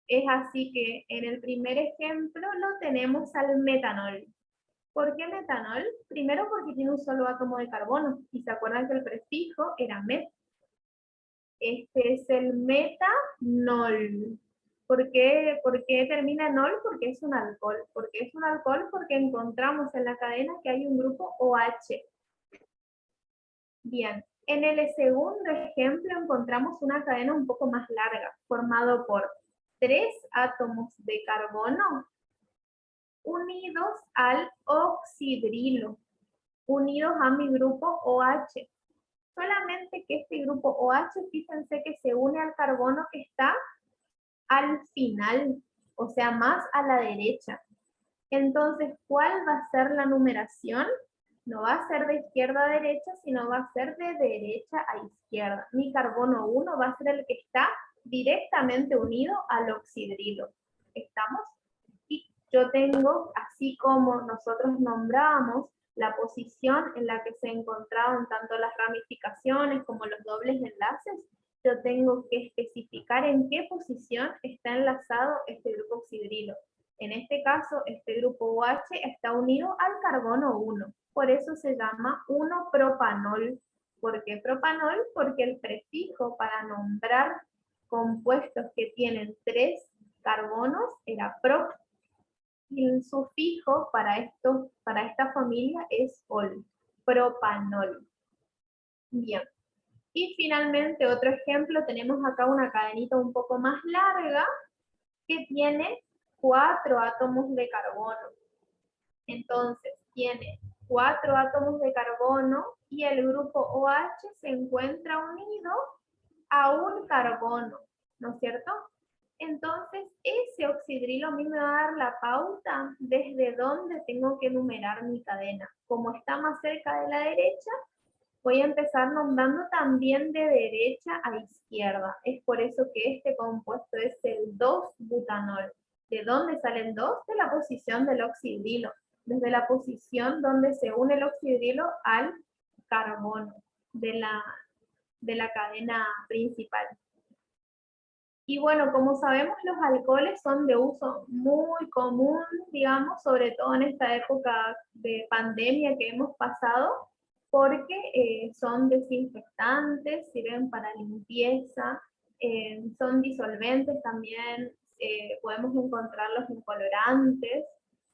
Es así que en el primer ejemplo lo tenemos al metanol. ¿Por qué metanol? Primero porque tiene un solo átomo de carbono, y se acuerdan que el prefijo era met. Este es el metanol. ¿Por qué termina en ol? Porque es un alcohol. ¿Por qué es un alcohol? Porque encontramos en la cadena que hay un grupo OH. Bien, en el segundo ejemplo encontramos una cadena un poco más larga, formado por 3 átomos de carbono unidos al oxidrilo, unidos a mi grupo OH. Solamente que este grupo OH, fíjense que se une al carbono que está al final, o sea, más a la derecha. Entonces, ¿cuál va a ser la numeración? No va a ser de izquierda a derecha, sino va a ser de derecha a izquierda. Mi carbono 1 va a ser el que está directamente unido al oxidrilo. ¿Estamos? Y yo tengo, así como nosotros nombramos la posición en la que se encontraban tanto las ramificaciones como los dobles enlaces, yo tengo que especificar en qué posición está enlazado este grupo oxidrilo. En este caso, este grupo OH está unido al carbono 1, por eso se llama 1-propanol. ¿Por qué propanol? Porque el prefijo para nombrar compuestos que tienen 3 carbonos era prop, y el sufijo para esta familia es ol, propanol. Bien. Y finalmente, otro ejemplo, tenemos acá una cadenita un poco más larga que tiene 4 átomos de carbono. Entonces, tiene 4 átomos de carbono y el grupo OH se encuentra unido a un carbono, ¿no es cierto? Entonces, ese oxidrilo a mí me va a dar la pauta desde dónde tengo que numerar mi cadena. Como está más cerca de la derecha, voy a empezar nombrando también de derecha a izquierda. Es por eso que este compuesto es el 2-butanol. ¿De dónde salen 2? De la posición del oxidrilo. Desde la posición donde se une el oxidrilo al carbono de la cadena principal. Y bueno, como sabemos, los alcoholes son de uso muy común, digamos, sobre todo en esta época de pandemia que hemos pasado, porque son desinfectantes, sirven para limpieza, son disolventes también, podemos encontrarlos en colorantes,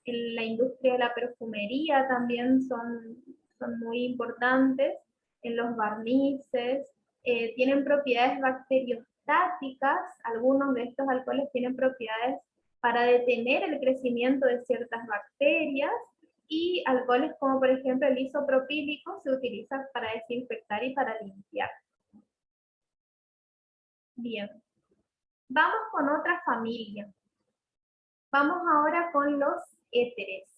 en la industria de la perfumería también son muy importantes, en los barnices, tienen propiedades bacteriostáticas, algunos de estos alcoholes tienen propiedades para detener el crecimiento de ciertas bacterias, y alcoholes como por ejemplo el isopropílico se utiliza para desinfectar y para limpiar. Bien, vamos con otra familia. Vamos ahora con los éteres.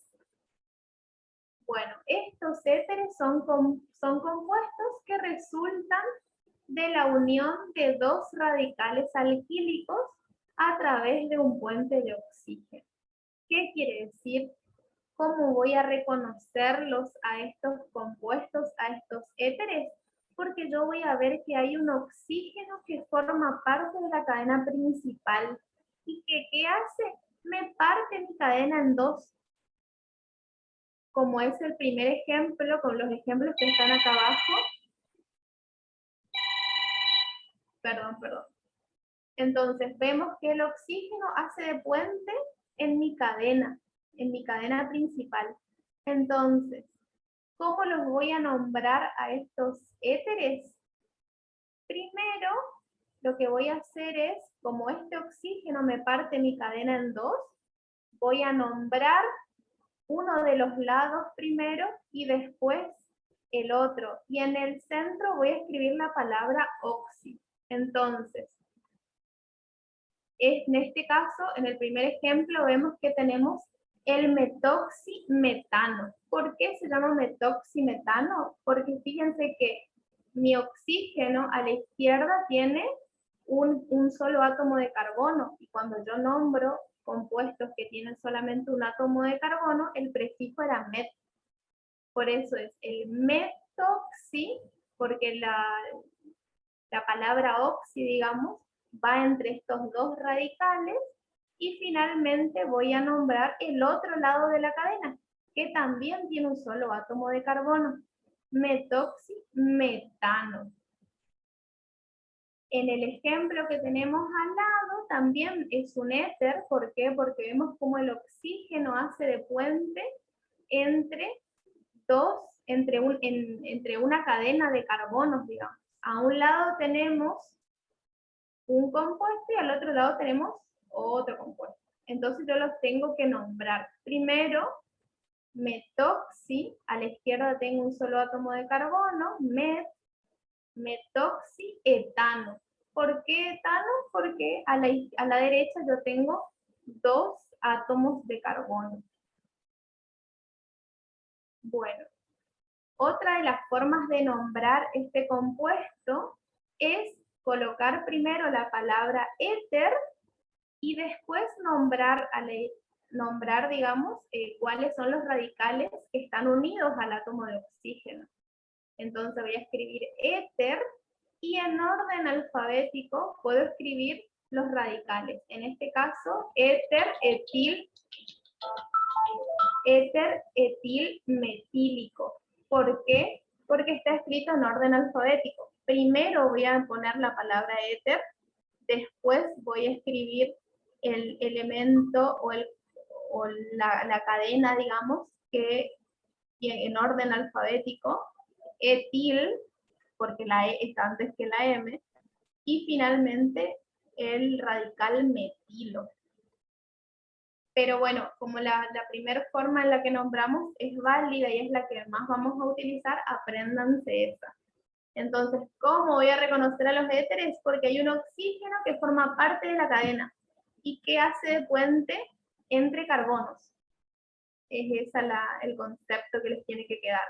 Bueno, estos éteres son compuestos que resultan de la unión de 2 radicales alquílicos a través de un puente de oxígeno. ¿Qué quiere decir? ¿Cómo voy a reconocerlos a estos compuestos, a estos éteres? Porque yo voy a ver que hay un oxígeno que forma parte de la cadena principal y que ¿qué hace? Me parte mi cadena en 2. Como es el primer ejemplo, con los ejemplos que están acá abajo. Perdón. Entonces vemos que el oxígeno hace de puente en mi cadena principal. Entonces, ¿cómo los voy a nombrar a estos éteres? Primero, lo que voy a hacer es, como este oxígeno me parte mi cadena en 2, voy a nombrar uno de los lados primero y después el otro. Y en el centro voy a escribir la palabra oxi. Entonces, en este caso, en el primer ejemplo, vemos que tenemos el metoximetano. ¿Por qué se llama metoximetano? Porque fíjense que mi oxígeno a la izquierda tiene un solo átomo de carbono, y cuando yo nombro compuestos que tienen solamente un átomo de carbono, el prefijo era met. Por eso es el metoxi, porque la palabra oxi, digamos, va entre estos 2 radicales, y finalmente voy a nombrar el otro lado de la cadena, que también tiene un solo átomo de carbono, metoximetano. En el ejemplo que tenemos al lado también es un éter. ¿Por qué? Porque vemos cómo el oxígeno hace de puente entre una cadena de carbonos, digamos. A un lado tenemos un compuesto y al otro lado tenemos otro compuesto. Entonces yo los tengo que nombrar. Primero, metoxi, a la izquierda tengo un solo átomo de carbono, metoxietano. ¿Por qué etano? Porque a la derecha yo tengo 2 átomos de carbono. Bueno, otra de las formas de nombrar este compuesto es colocar primero la palabra éter y después nombrar, digamos, cuáles son los radicales que están unidos al átomo de oxígeno. Entonces voy a escribir éter Y en orden alfabético puedo escribir los radicales. En este caso, éter, etil, metílico. ¿Por qué? Porque está escrito en orden alfabético. Primero voy a poner la palabra éter, después voy a escribir el elemento o la cadena, digamos, que en orden alfabético, etil, porque la E está antes que la M, y finalmente el radical metilo. Pero bueno, como la primera forma en la que nombramos es válida y es la que más vamos a utilizar, apréndanse esa. Entonces, ¿cómo voy a reconocer a los éteres? Porque hay un oxígeno que forma parte de la cadena y que hace de puente entre carbonos. Es ese el concepto que les tiene que quedar.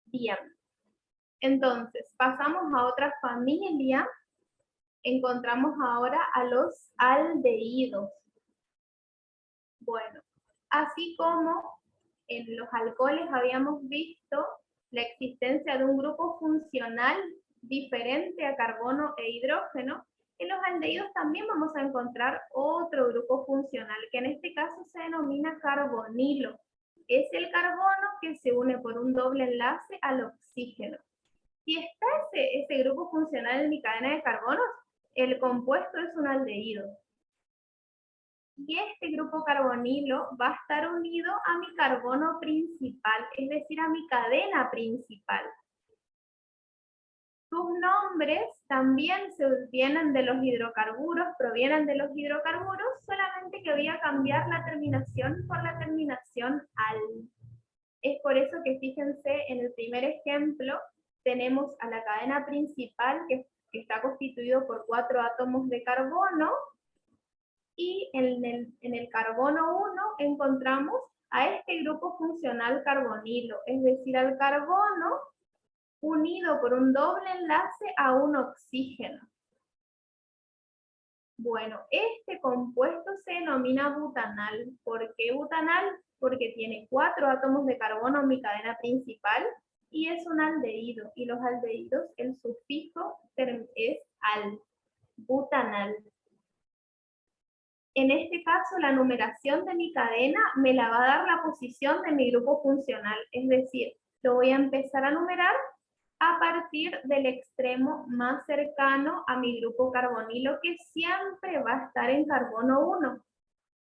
Bien. Entonces, pasamos a otra familia. Encontramos ahora a los aldehídos. Bueno, así como en los alcoholes habíamos visto la existencia de un grupo funcional diferente a carbono e hidrógeno, en los aldehídos también vamos a encontrar otro grupo funcional, que en este caso se denomina carbonilo. Es el carbono que se une por un doble enlace al oxígeno. Si está ese grupo funcional en mi cadena de carbonos, el compuesto es un aldehído. Y este grupo carbonilo va a estar unido a mi carbono principal, es decir, a mi cadena principal. Sus nombres también vienen de los hidrocarburos, provienen de los hidrocarburos, solamente que voy a cambiar la terminación por la terminación al. Es por eso que fíjense en el primer ejemplo, tenemos a la cadena principal que está constituido por 4 átomos de carbono, y en el carbono 1 encontramos a este grupo funcional carbonilo, es decir, al carbono unido por un doble enlace a un oxígeno. Bueno, este compuesto se denomina butanal. ¿Por qué butanal? Porque tiene 4 átomos de carbono en mi cadena principal y es un aldehído. Y los aldehídos, el sufijo es al, butanal. En este caso, la numeración de mi cadena me la va a dar la posición de mi grupo funcional. Es decir, lo voy a empezar a numerar a partir del extremo más cercano a mi grupo carbonilo, que siempre va a estar en carbono 1.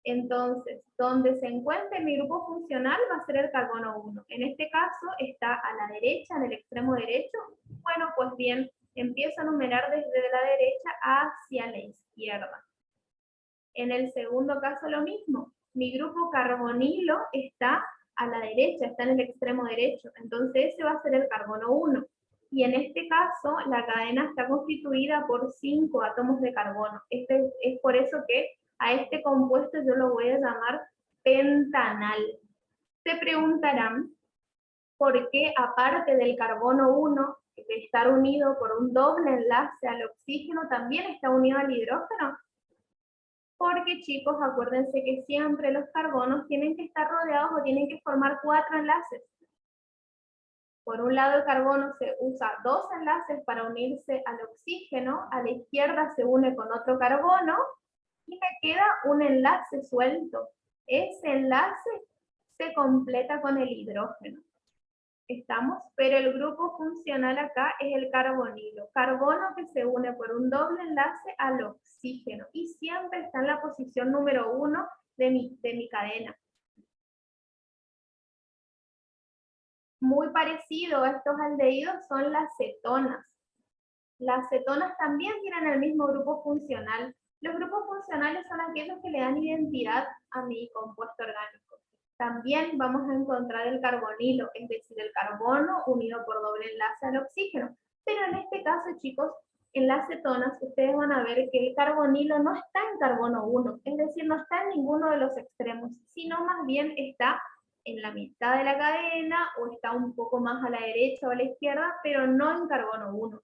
Entonces, donde se encuentre mi grupo funcional va a ser el carbono 1. En este caso está a la derecha, en el extremo derecho. Bueno, pues bien, empiezo a numerar desde la derecha hacia la izquierda. En el segundo caso lo mismo. Mi grupo carbonilo está a la derecha, está en el extremo derecho. Entonces ese va a ser el carbono 1. Y en este caso la cadena está constituida por 5 átomos de carbono. Es por eso que a este compuesto yo lo voy a llamar pentanal. Se preguntarán por qué aparte del carbono 1, de estar unido por un doble enlace al oxígeno, también está unido al hidrógeno. Porque, chicos, acuérdense que siempre los carbonos tienen que estar rodeados o tienen que formar 4 enlaces. Por un lado, el carbono se usa 2 enlaces para unirse al oxígeno, a la izquierda se une con otro carbono, y me queda un enlace suelto. Ese enlace se completa con el hidrógeno. ¿Estamos? Pero el grupo funcional acá es el carbonilo. Carbono que se une por un doble enlace al oxígeno y siempre está en la posición número 1 de mi cadena. Muy parecido a estos aldehídos son las cetonas. Las cetonas también tienen el mismo grupo funcional. Los grupos funcionales son aquellos que le dan identidad a mi compuesto orgánico. También vamos a encontrar el carbonilo, es decir, el carbono unido por doble enlace al oxígeno. Pero en este caso, chicos, en las cetonas, ustedes van a ver que el carbonilo no está en carbono 1, es decir, no está en ninguno de los extremos, sino más bien está en la mitad de la cadena o está un poco más a la derecha o a la izquierda, pero no en carbono 1.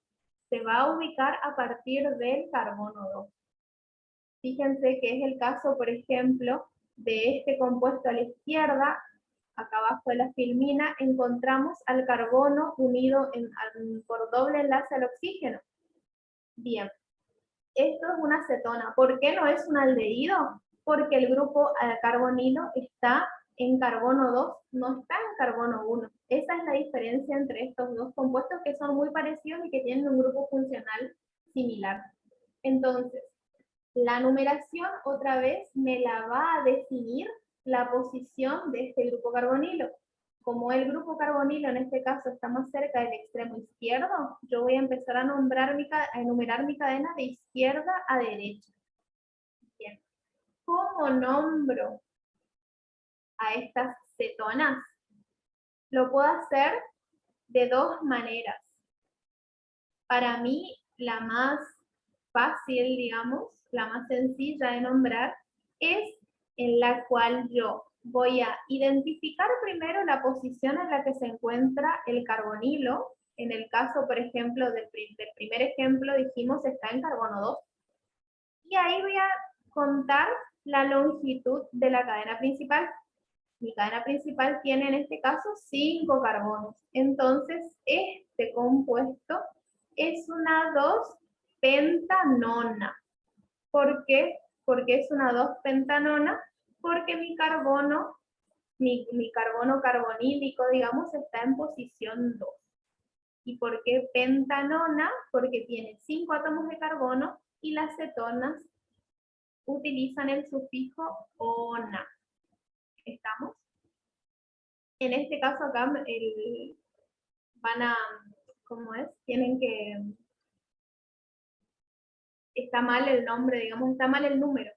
Se va a ubicar a partir del carbono 2. Fíjense que es el caso, por ejemplo, de este compuesto a la izquierda, acá abajo de la filmina, encontramos al carbono unido por doble enlace al oxígeno. Bien, esto es una cetona. ¿Por qué no es un aldehído? Porque el grupo carbonilo está en carbono 2, no está en carbono 1. Esa es la diferencia entre estos dos compuestos que son muy parecidos y que tienen un grupo funcional similar. Entonces, la numeración otra vez me la va a definir la posición de este grupo carbonilo. Como el grupo carbonilo en este caso está más cerca del extremo izquierdo, yo voy a empezar a enumerar mi cadena de izquierda a derecha. Bien. ¿Cómo nombro a estas cetonas? Lo puedo hacer de dos maneras. Para mí, la más fácil, digamos, la más sencilla de nombrar, es en la cual yo voy a identificar primero la posición en la que se encuentra el carbonilo. En el caso, por ejemplo, del primer ejemplo, dijimos está en carbono 2. Y ahí voy a contar la longitud de la cadena principal. Mi cadena principal tiene en este caso 5 carbonos. Entonces, este compuesto es una 2-pentanona. ¿Por qué? Porque es una 2-pentanona, porque mi carbono carbonílico, digamos, está en posición 2. ¿Y por qué pentanona? Porque tiene 5 átomos de carbono y las cetonas utilizan el sufijo ona. ¿Estamos? En este caso acá van a, ¿cómo es? Tienen que, está mal el nombre, digamos, está mal el número.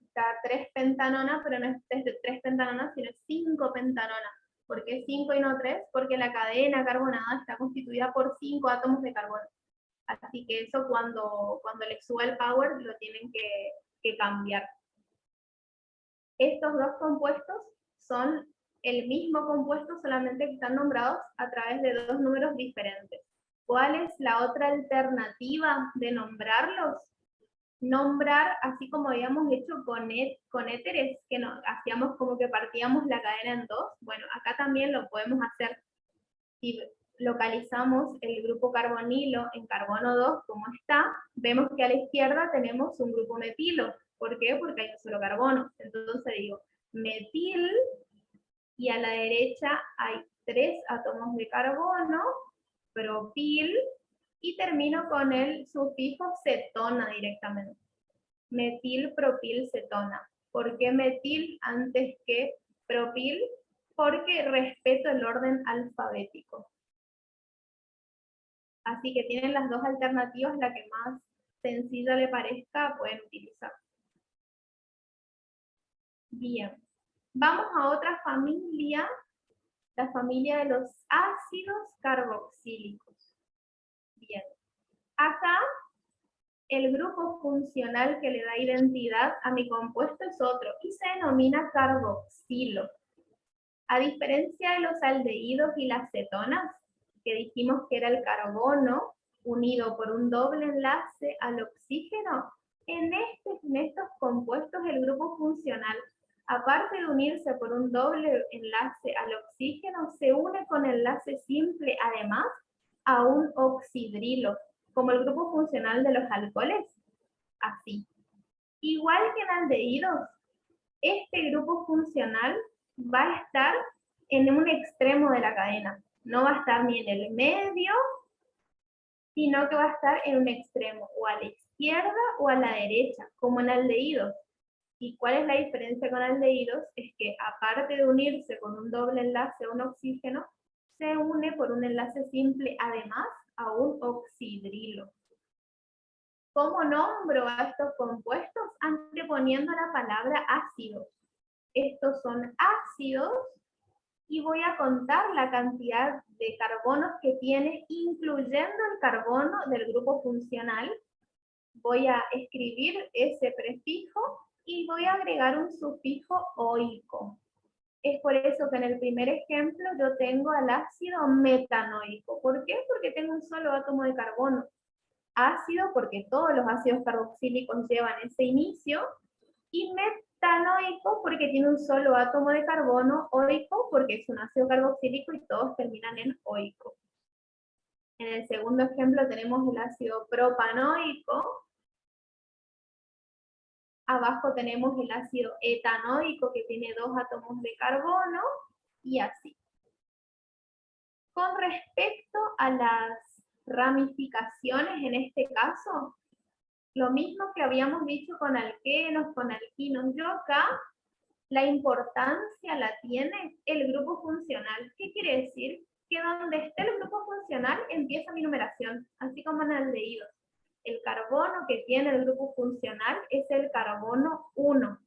Está 3-pentanona, pero no es 3-pentanona, sino 5-pentanona. ¿Por qué 5 y no 3? Porque la cadena carbonada está constituida por 5 átomos de carbono. Así que eso cuando les suba el power lo tienen que cambiar. Estos dos compuestos son el mismo compuesto, solamente que están nombrados a través de dos números diferentes. ¿Cuál es la otra alternativa de nombrarlos? Nombrar, así como habíamos hecho con éteres, que hacíamos como que partíamos la cadena en dos. Bueno, acá también lo podemos hacer. Si localizamos el grupo carbonilo en carbono 2, como está, vemos que a la izquierda tenemos un grupo metilo. ¿Por qué? Porque hay un solo carbono. Entonces digo, metil, y a la derecha hay 3 átomos de carbono, propil, y termino con el sufijo cetona directamente. Metil, propil, cetona. ¿Por qué metil antes que propil? Porque respeto el orden alfabético. Así que tienen las dos alternativas, la que más sencilla le parezca, pueden utilizar. Bien, vamos a otra familia, la familia de los ácidos carboxílicos. Bien, acá el grupo funcional que le da identidad a mi compuesto es otro y se denomina carboxilo. A diferencia de los aldehídos y las cetonas, que dijimos que era el carbono unido por un doble enlace al oxígeno, en estos compuestos el grupo funcional, aparte de unirse por un doble enlace al oxígeno, se une con enlace simple además a un oxidrilo, como el grupo funcional de los alcoholes, así. Igual que en aldehídos, este grupo funcional va a estar en un extremo de la cadena. No va a estar ni en el medio, sino que va a estar en un extremo, o a la izquierda o a la derecha, como en aldehídos. ¿Y cuál es la diferencia con aldehídos? Es que aparte de unirse con un doble enlace a un oxígeno, se une por un enlace simple además a un oxidrilo. ¿Cómo nombro a estos compuestos? Anteponiendo la palabra ácidos. Estos son ácidos y voy a contar la cantidad de carbonos que tiene, incluyendo el carbono del grupo funcional. Voy a escribir ese prefijo y voy a agregar un sufijo oico. Es por eso que en el primer ejemplo yo tengo al ácido metanoico. ¿Por qué? Porque tengo un solo átomo de carbono. Ácido porque todos los ácidos carboxílicos llevan ese inicio, y tanoico porque tiene un solo átomo de carbono, oico porque es un ácido carboxílico y todos terminan en oico. En el segundo ejemplo tenemos el ácido propanoico. Abajo tenemos el ácido etanoico que tiene 2 átomos de carbono y así. Con respecto a las ramificaciones en este caso, lo mismo que habíamos dicho con alquenos, con alquinos, yo acá la importancia la tiene el grupo funcional. ¿Qué quiere decir? Que donde esté el grupo funcional empieza mi numeración, así como en el leído. El carbono que tiene el grupo funcional es el carbono 1.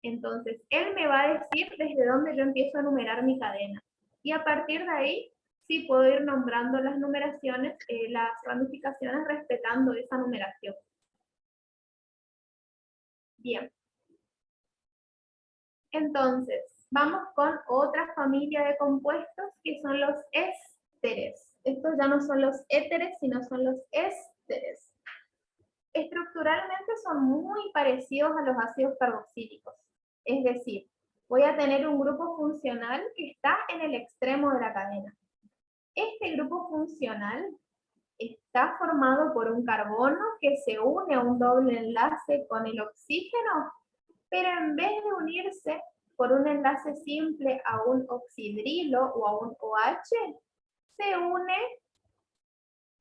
Entonces, él me va a decir desde dónde yo empiezo a numerar mi cadena. Y a partir de ahí, sí puedo ir nombrando las numeraciones, las ramificaciones respetando esa numeración. Bien. Entonces, vamos con otra familia de compuestos que son los ésteres. Estos ya no son los éteres, sino son los ésteres. Estructuralmente son muy parecidos a los ácidos carboxílicos. Es decir, voy a tener un grupo funcional que está en el extremo de la cadena. Este grupo funcional está formado por un carbono que se une a un doble enlace con el oxígeno, pero en vez de unirse por un enlace simple a un oxidrilo o a un OH, se une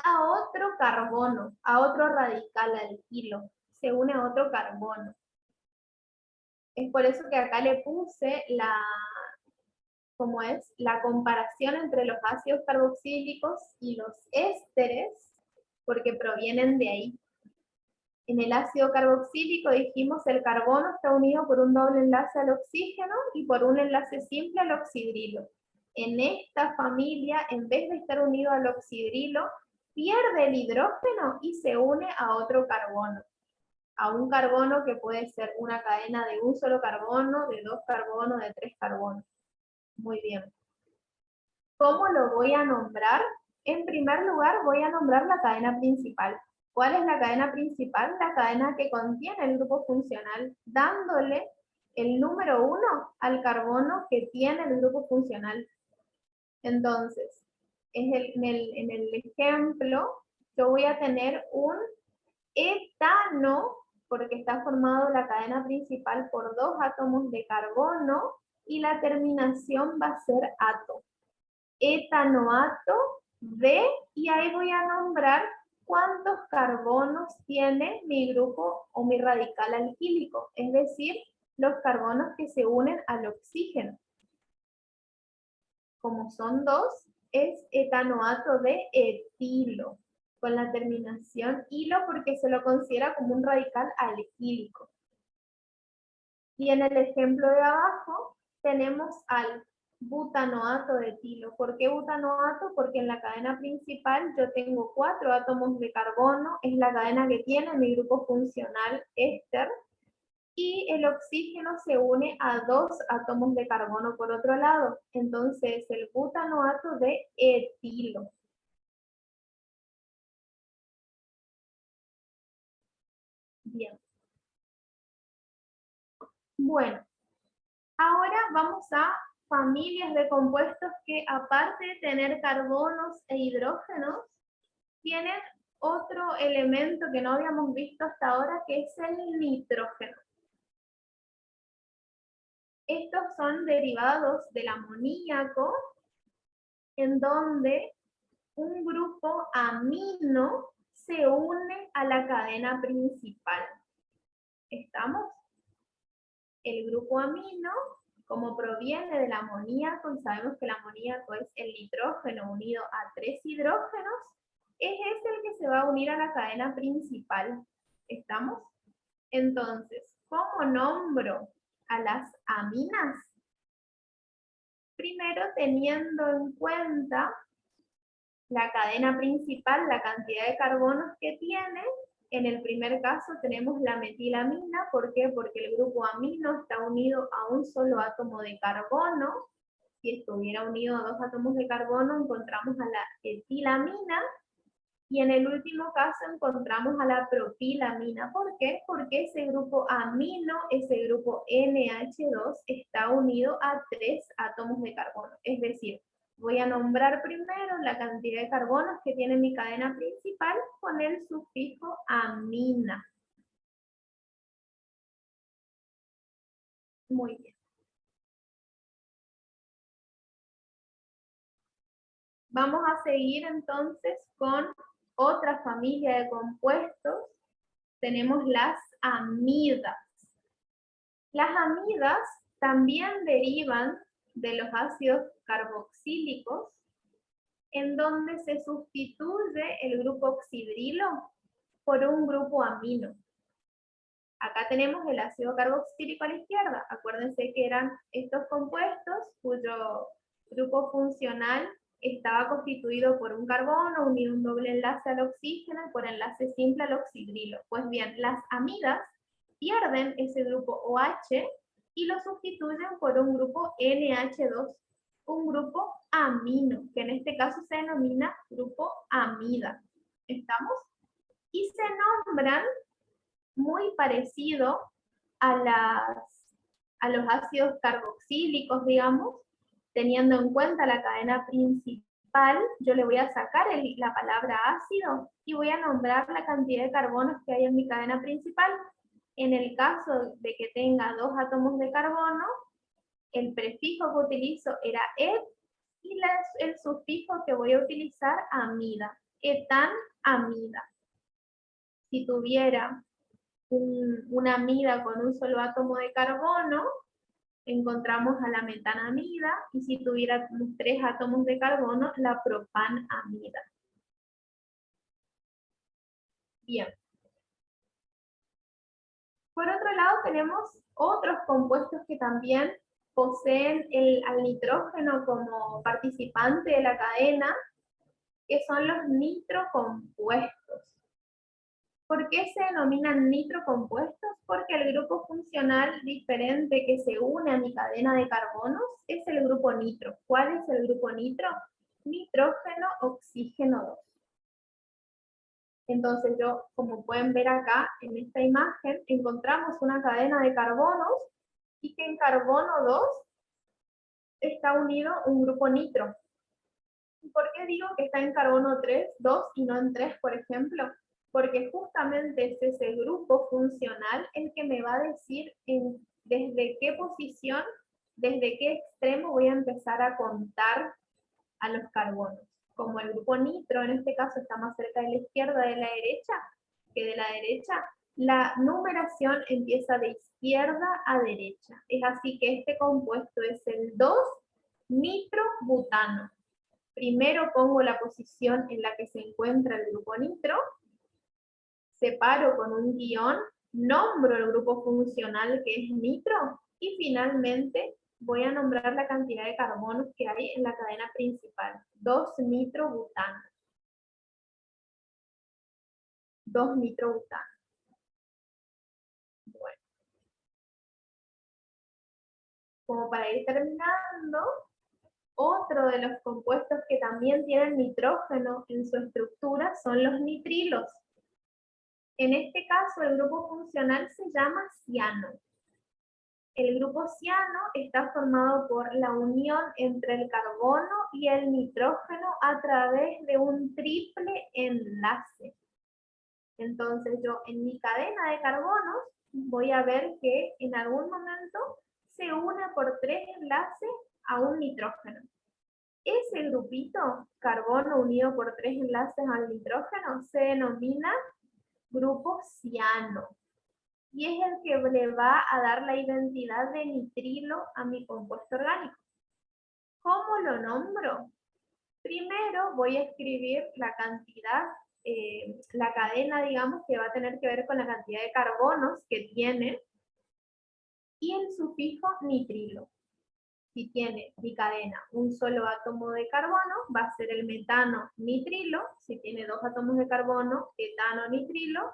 a otro carbono, a otro radical alquilo, se une a otro carbono. Es por eso que acá le puse la comparación entre los ácidos carboxílicos y los ésteres, porque provienen de ahí. En el ácido carboxílico dijimos el carbono está unido por un doble enlace al oxígeno y por un enlace simple al oxidrilo. En esta familia, en vez de estar unido al oxidrilo, pierde el hidrógeno y se une a otro carbono. A un carbono que puede ser una cadena de un solo carbono, de 2 carbonos, de 3 carbonos. Muy bien. ¿Cómo lo voy a nombrar? En primer lugar, voy a nombrar la cadena principal. ¿Cuál es la cadena principal? La cadena que contiene el grupo funcional, dándole el número 1 al carbono que tiene el grupo funcional. Entonces, en el ejemplo, yo voy a tener un etano, porque está formado la cadena principal por 2 átomos de carbono, y la terminación va a ser ato. Etanoato de, y ahí voy a nombrar cuántos carbonos tiene mi grupo o mi radical alquílico, es decir, los carbonos que se unen al oxígeno. Como son 2, es etanoato de etilo, con la terminación hilo porque se lo considera como un radical alquílico. Y en el ejemplo de abajo tenemos al butanoato de etilo. ¿Por qué butanoato? Porque en la cadena principal yo tengo 4 átomos de carbono, es la cadena que tiene mi grupo funcional éster, y el oxígeno se une a 2 átomos de carbono por otro lado. Entonces el butanoato de etilo. Bien. Bueno, ahora vamos a familias de compuestos que aparte de tener carbonos e hidrógenos, tienen otro elemento que no habíamos visto hasta ahora, que es el nitrógeno. Estos son derivados del amoníaco, en donde un grupo amino se une a la cadena principal. ¿Estamos? El grupo amino, como proviene del amoníaco, y sabemos que el amoníaco es el nitrógeno unido a 3 hidrógenos, es el que se va a unir a la cadena principal. ¿Estamos? Entonces, ¿cómo nombro a las aminas? Primero, teniendo en cuenta la cadena principal, la cantidad de carbonos que tiene. En el primer caso tenemos la metilamina. ¿Por qué? Porque el grupo amino está unido a un solo átomo de carbono. Si estuviera unido a 2 átomos de carbono, encontramos a la etilamina. Y en el último caso encontramos a la propilamina. ¿Por qué? Porque ese grupo amino, ese grupo NH2, está unido a 3 átomos de carbono. Es decir, voy a nombrar primero la cantidad de carbonos que tiene mi cadena principal con el sufijo amina. Muy bien. Vamos a seguir entonces con otra familia de compuestos. Tenemos las amidas. Las amidas también derivan de los ácidos carboxílicos, en donde se sustituye el grupo oxidrilo por un grupo amino. Acá tenemos el ácido carboxílico a la izquierda. Acuérdense que eran estos compuestos cuyo grupo funcional estaba constituido por un carbono unido un doble enlace al oxígeno y por enlace simple al oxidrilo. Pues bien, las amidas pierden ese grupo OH y lo sustituyen por un grupo NH2, un grupo amino, que en este caso se denomina grupo amida. ¿Estamos? Y se nombran muy parecido a los ácidos carboxílicos, digamos, teniendo en cuenta la cadena principal, yo le voy a sacar la palabra ácido y voy a nombrar la cantidad de carbonos que hay en mi cadena principal. En el caso de que tenga 2 átomos de carbono, el prefijo que utilizo era et y el sufijo que voy a utilizar amida, etanamida. Si tuviera una amida con un solo átomo de carbono, encontramos a la metanamida, y si tuviera 3 átomos de carbono, la propanamida. Bien. Por otro lado, tenemos otros compuestos que también poseen al nitrógeno como participante de la cadena, que son los nitrocompuestos. ¿Por qué se denominan nitrocompuestos? Porque el grupo funcional diferente que se une a mi cadena de carbonos es el grupo nitro. ¿Cuál es el grupo nitro? Nitrógeno, oxígeno 2. Entonces como pueden ver acá en esta imagen, encontramos una cadena de carbonos y que en carbono 2 está unido un grupo nitro. ¿Por qué digo que está en carbono 2 y no en 3, por ejemplo? Porque justamente es ese grupo funcional el que me va a decir desde qué posición, desde qué extremo voy a empezar a contar a los carbonos. Como el grupo nitro en este caso está más cerca de la izquierda de la derecha que de la derecha, la numeración empieza de izquierda a derecha. Es así que este compuesto es el 2-nitrobutano. Primero pongo la posición en la que se encuentra el grupo nitro, separo con un guión, nombro el grupo funcional que es nitro y finalmente voy a nombrar la cantidad de carbonos que hay en la cadena principal. 2-nitrobutano. 2-nitrobutano. Bueno. Como para ir terminando, otro de los compuestos que también tienen nitrógeno en su estructura son los nitrilos. En este caso, el grupo funcional se llama ciano. El grupo ciano está formado por la unión entre el carbono y el nitrógeno a través de un triple enlace. Entonces yo en mi cadena de carbonos voy a ver que en algún momento se une por 3 enlaces a un nitrógeno. Ese grupito, carbono unido por 3 enlaces al nitrógeno, se denomina grupo ciano. Y es el que le va a dar la identidad de nitrilo a mi compuesto orgánico. ¿Cómo lo nombro? Primero voy a escribir la cantidad, la cadena, digamos, que va a tener que ver con la cantidad de carbonos que tiene, y el sufijo nitrilo. Si tiene mi cadena un solo átomo de carbono, va a ser el metano nitrilo. Si tiene 2 átomos de carbono, etano nitrilo,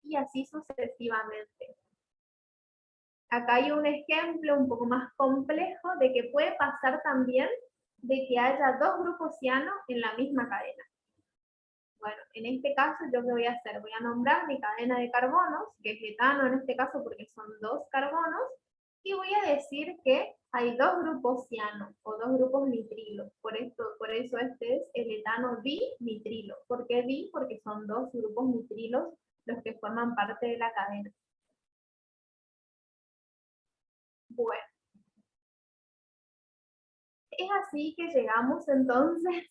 y así sucesivamente. Acá hay un ejemplo un poco más complejo de que puede pasar también de que haya 2 grupos ciano en la misma cadena. Bueno, en este caso, ¿yo qué voy a hacer? Voy a nombrar mi cadena de carbonos, que es etano en este caso porque son 2 carbonos, y voy a decir que hay 2 grupos ciano o 2 grupos nitrilo. Por eso este es el etano dinitrilo. ¿Por qué di? Porque son 2 grupos nitrilos los que forman parte de la cadena. Bueno, es así que llegamos entonces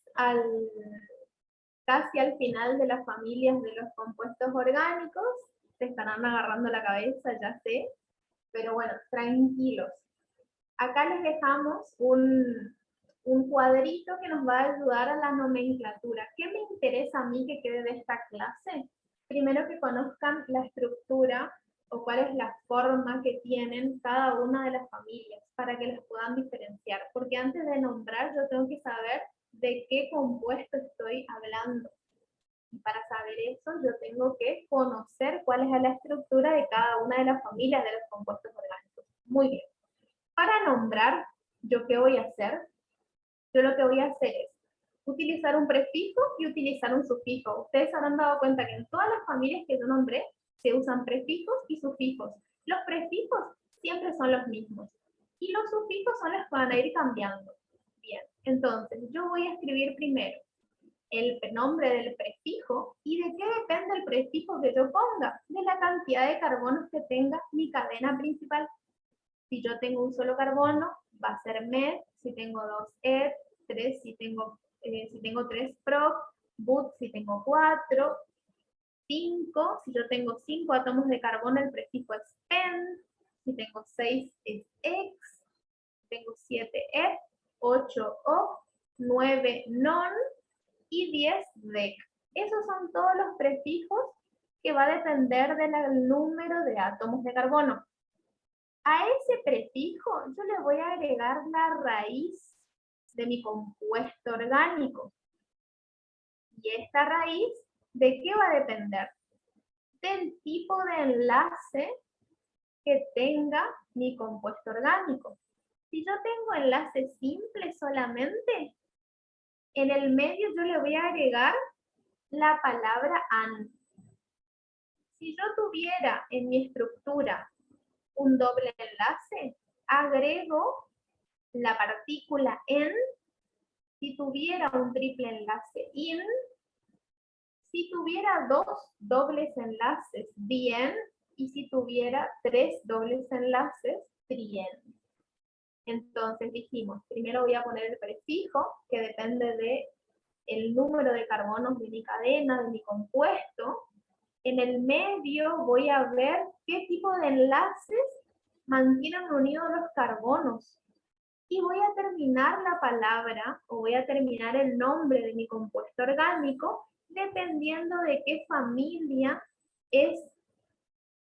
casi al final de las familias de los compuestos orgánicos. Se estarán agarrando la cabeza, ya sé, pero bueno, tranquilos. Acá les dejamos un cuadrito que nos va a ayudar a la nomenclatura. ¿Qué me interesa a mí que quede de esta clase? Primero que conozcan la estructura o cuál es la forma que tienen cada una de las familias para que las puedan diferenciar. Porque antes de nombrar yo tengo que saber de qué compuesto estoy hablando. Y para saber eso yo tengo que conocer cuál es la estructura de cada una de las familias de los compuestos orgánicos. Muy bien. Para nombrar, ¿yo qué voy a hacer? Yo lo que voy a hacer es utilizar un prefijo y utilizar un sufijo. Ustedes se habrán dado cuenta que en todas las familias que yo nombré se usan prefijos y sufijos. Los prefijos siempre son los mismos y los sufijos son los que van a ir cambiando. Bien, entonces yo voy a escribir primero el nombre del prefijo. ¿Y de qué depende el prefijo que yo ponga? De la cantidad de carbonos que tenga mi cadena principal. Si yo tengo un solo carbono, va a ser med. Si tengo 2 ed, 3 si tengo 3 prop, but si tengo 4, 5, si yo tengo 5 átomos de carbono, el prefijo es pen. Si tengo 6 es ex, tengo 7 ed, 8 o, 9 non y 10 dec. Esos son todos los prefijos que va a depender del número de átomos de carbono. A ese prefijo yo le voy a agregar la raíz de mi compuesto orgánico. Y esta raíz, ¿de qué va a depender? Del tipo de enlace que tenga mi compuesto orgánico. Si yo tengo enlace simple solamente, en el medio yo le voy a agregar la palabra an. Si yo tuviera en mi estructura un doble enlace, agrego la partícula en. Si tuviera un triple enlace in, si tuviera 2 dobles enlaces bien, y si tuviera 3 dobles enlaces trien. Entonces dijimos, primero voy a poner el prefijo, que depende del número de carbonos de mi cadena, de mi compuesto. En el medio voy a ver qué tipo de enlaces mantienen unidos los carbonos. Y voy a terminar la palabra o voy a terminar el nombre de mi compuesto orgánico dependiendo de qué familia es,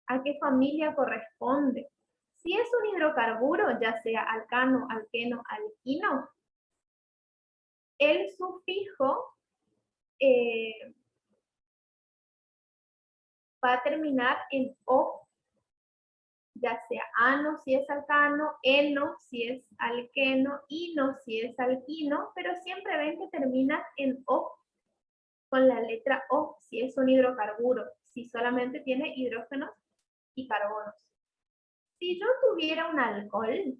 a qué familia corresponde. Si es un hidrocarburo, ya sea alcano, alqueno, alquino, el sufijo va a terminar en o, ya sea ano si es alcano, eno si es alqueno, ino si es alquino, pero siempre ven que termina en o, con la letra O, si es un hidrocarburo, si solamente tiene hidrógenos y carbonos. Si yo tuviera un alcohol,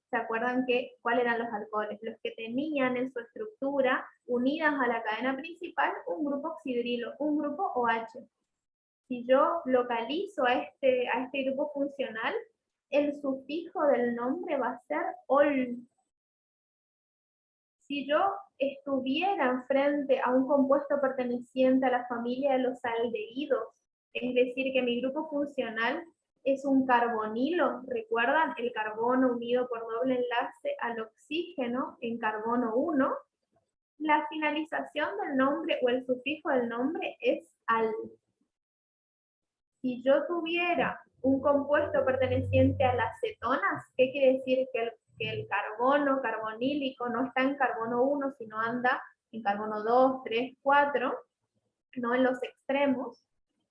¿se acuerdan cuáles eran los alcoholes? Los que tenían en su estructura, unidas a la cadena principal, un grupo oxidrilo, un grupo OH. Si yo localizo a este grupo funcional, el sufijo del nombre va a ser ol. Si yo estuviera frente a un compuesto perteneciente a la familia de los aldehídos, es decir, que mi grupo funcional es un carbonilo, ¿recuerdan? El carbono unido por doble enlace al oxígeno en carbono 1, la finalización del nombre o el sufijo del nombre es al. Si yo tuviera un compuesto perteneciente a las cetonas, ¿qué quiere decir? Que el carbono carbonílico no está en carbono 1, sino anda en carbono 2, 3, 4, no en los extremos.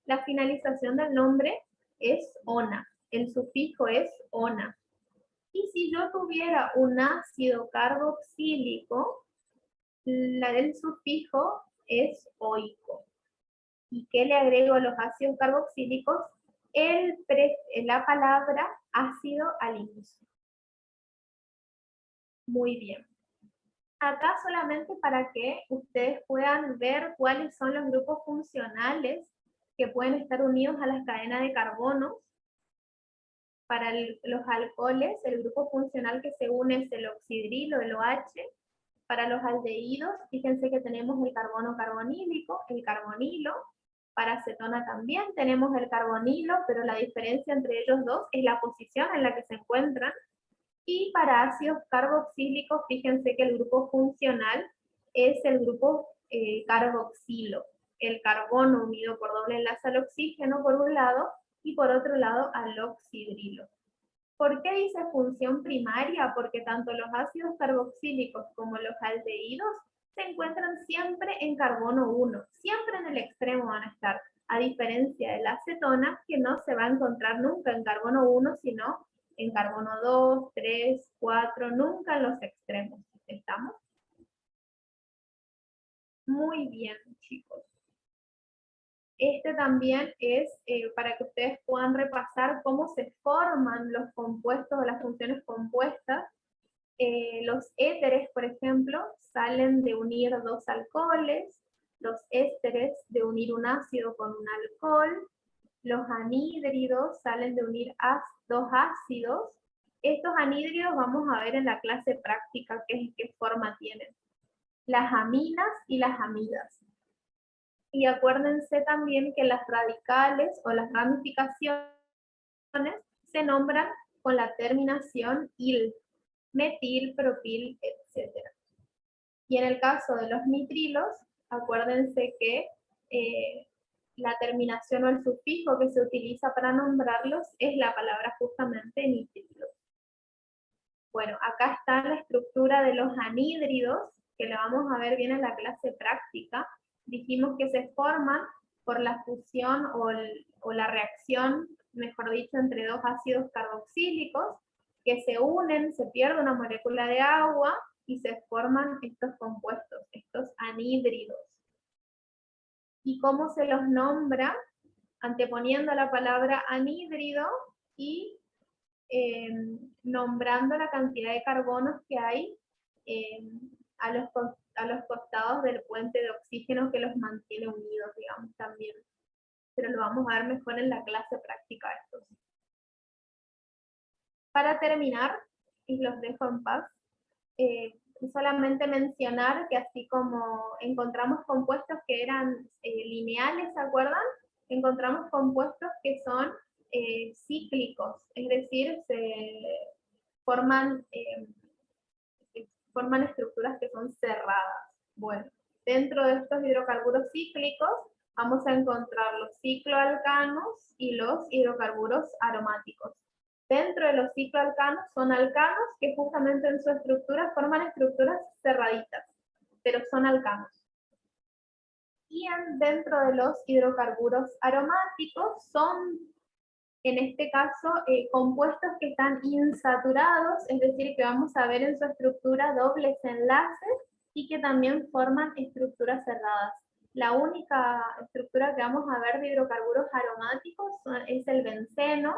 La finalización del nombre es ona, el sufijo es ona. Y si yo tuviera un ácido carboxílico, el sufijo es oico. ¿Y qué le agrego a los ácidos carboxílicos? La palabra ácido al inicio. Muy bien. Acá solamente para que ustedes puedan ver cuáles son los grupos funcionales que pueden estar unidos a las cadenas de carbono. Para los alcoholes, el grupo funcional que se une es el oxidrilo, el OH. Para los aldehídos, fíjense que tenemos el carbono carbonílico, el carbonilo. Para acetona también tenemos el carbonilo, pero la diferencia entre ellos dos es la posición en la que se encuentran. Y para ácidos carboxílicos, fíjense que el grupo funcional es el grupo carboxilo. El carbono unido por doble enlace al oxígeno por un lado y por otro lado al oxidrilo. ¿Por qué dice función primaria? Porque tanto los ácidos carboxílicos como los aldehídos se encuentran siempre en carbono 1, siempre en el extremo van a estar, a diferencia de la acetona, que no se va a encontrar nunca en carbono 1, sino en carbono 2, 3, 4, nunca en los extremos. ¿Estamos? Muy bien, chicos. Este también es para que ustedes puedan repasar cómo se forman los compuestos o las funciones compuestas. Los éteres, por ejemplo, salen de unir dos alcoholes, los ésteres de unir un ácido con un alcohol, los anhídridos salen de unir dos ácidos. Estos anhídridos vamos a ver en la clase práctica qué forma tienen. Las aminas y las amidas. Y acuérdense también que las radicales o las ramificaciones se nombran con la terminación -il, metil, propil, etc. Y en el caso de los nitrilos, acuérdense que la terminación o el sufijo que se utiliza para nombrarlos es la palabra justamente nitrilo. Bueno, acá está la estructura de los anhídridos, que la vamos a ver bien en la clase práctica. Dijimos que se forman por la fusión o la reacción, mejor dicho, entre dos ácidos carboxílicos, que se unen, se pierde una molécula de agua y se forman estos compuestos, estos anhídridos. ¿Y cómo se los nombra? Anteponiendo la palabra anhídrido y nombrando la cantidad de carbonos que hay a los costados del puente de oxígeno que los mantiene unidos, digamos, también. Pero lo vamos a ver mejor en la clase práctica estos. Para terminar, y los dejo en paz, solamente mencionar que así como encontramos compuestos que eran lineales, ¿se acuerdan? Encontramos compuestos que son cíclicos, es decir, se forman estructuras que son cerradas. Bueno, dentro de estos hidrocarburos cíclicos vamos a encontrar los cicloalcanos y los hidrocarburos aromáticos. Dentro de los cicloalcanos son alcanos que justamente en su estructura forman estructuras cerraditas, pero son alcanos. Y dentro de los hidrocarburos aromáticos son, en este caso, compuestos que están insaturados, es decir, que vamos a ver en su estructura dobles enlaces y que también forman estructuras cerradas. La única estructura que vamos a ver de hidrocarburos aromáticos es el benceno,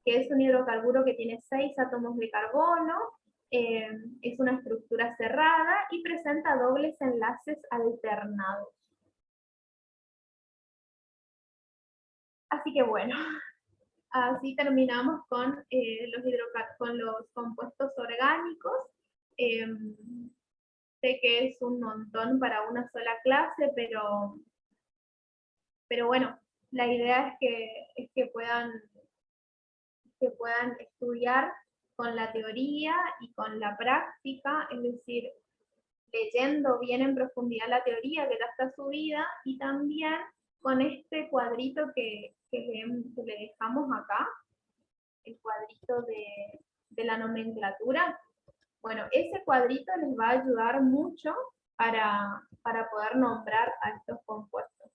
que es un hidrocarburo que tiene 6 átomos de carbono, es una estructura cerrada y presenta dobles enlaces alternados. Así que bueno, así terminamos con los compuestos orgánicos. Sé que es un montón para una sola clase, pero bueno, la idea es que puedan estudiar con la teoría y con la práctica, es decir, leyendo bien en profundidad la teoría que ya está subida y también con este cuadrito que le dejamos acá, el cuadrito de la nomenclatura. Bueno, ese cuadrito les va a ayudar mucho para poder nombrar a estos compuestos.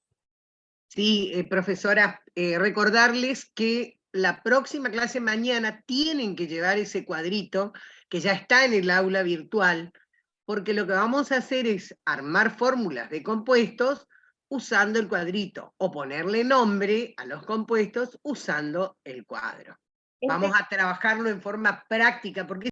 Sí, profesora, recordarles que la próxima clase mañana tienen que llevar ese cuadrito que ya está en el aula virtual, porque lo que vamos a hacer es armar fórmulas de compuestos usando el cuadrito, o ponerle nombre a los compuestos usando el cuadro. Vamos a trabajarlo en forma práctica, porque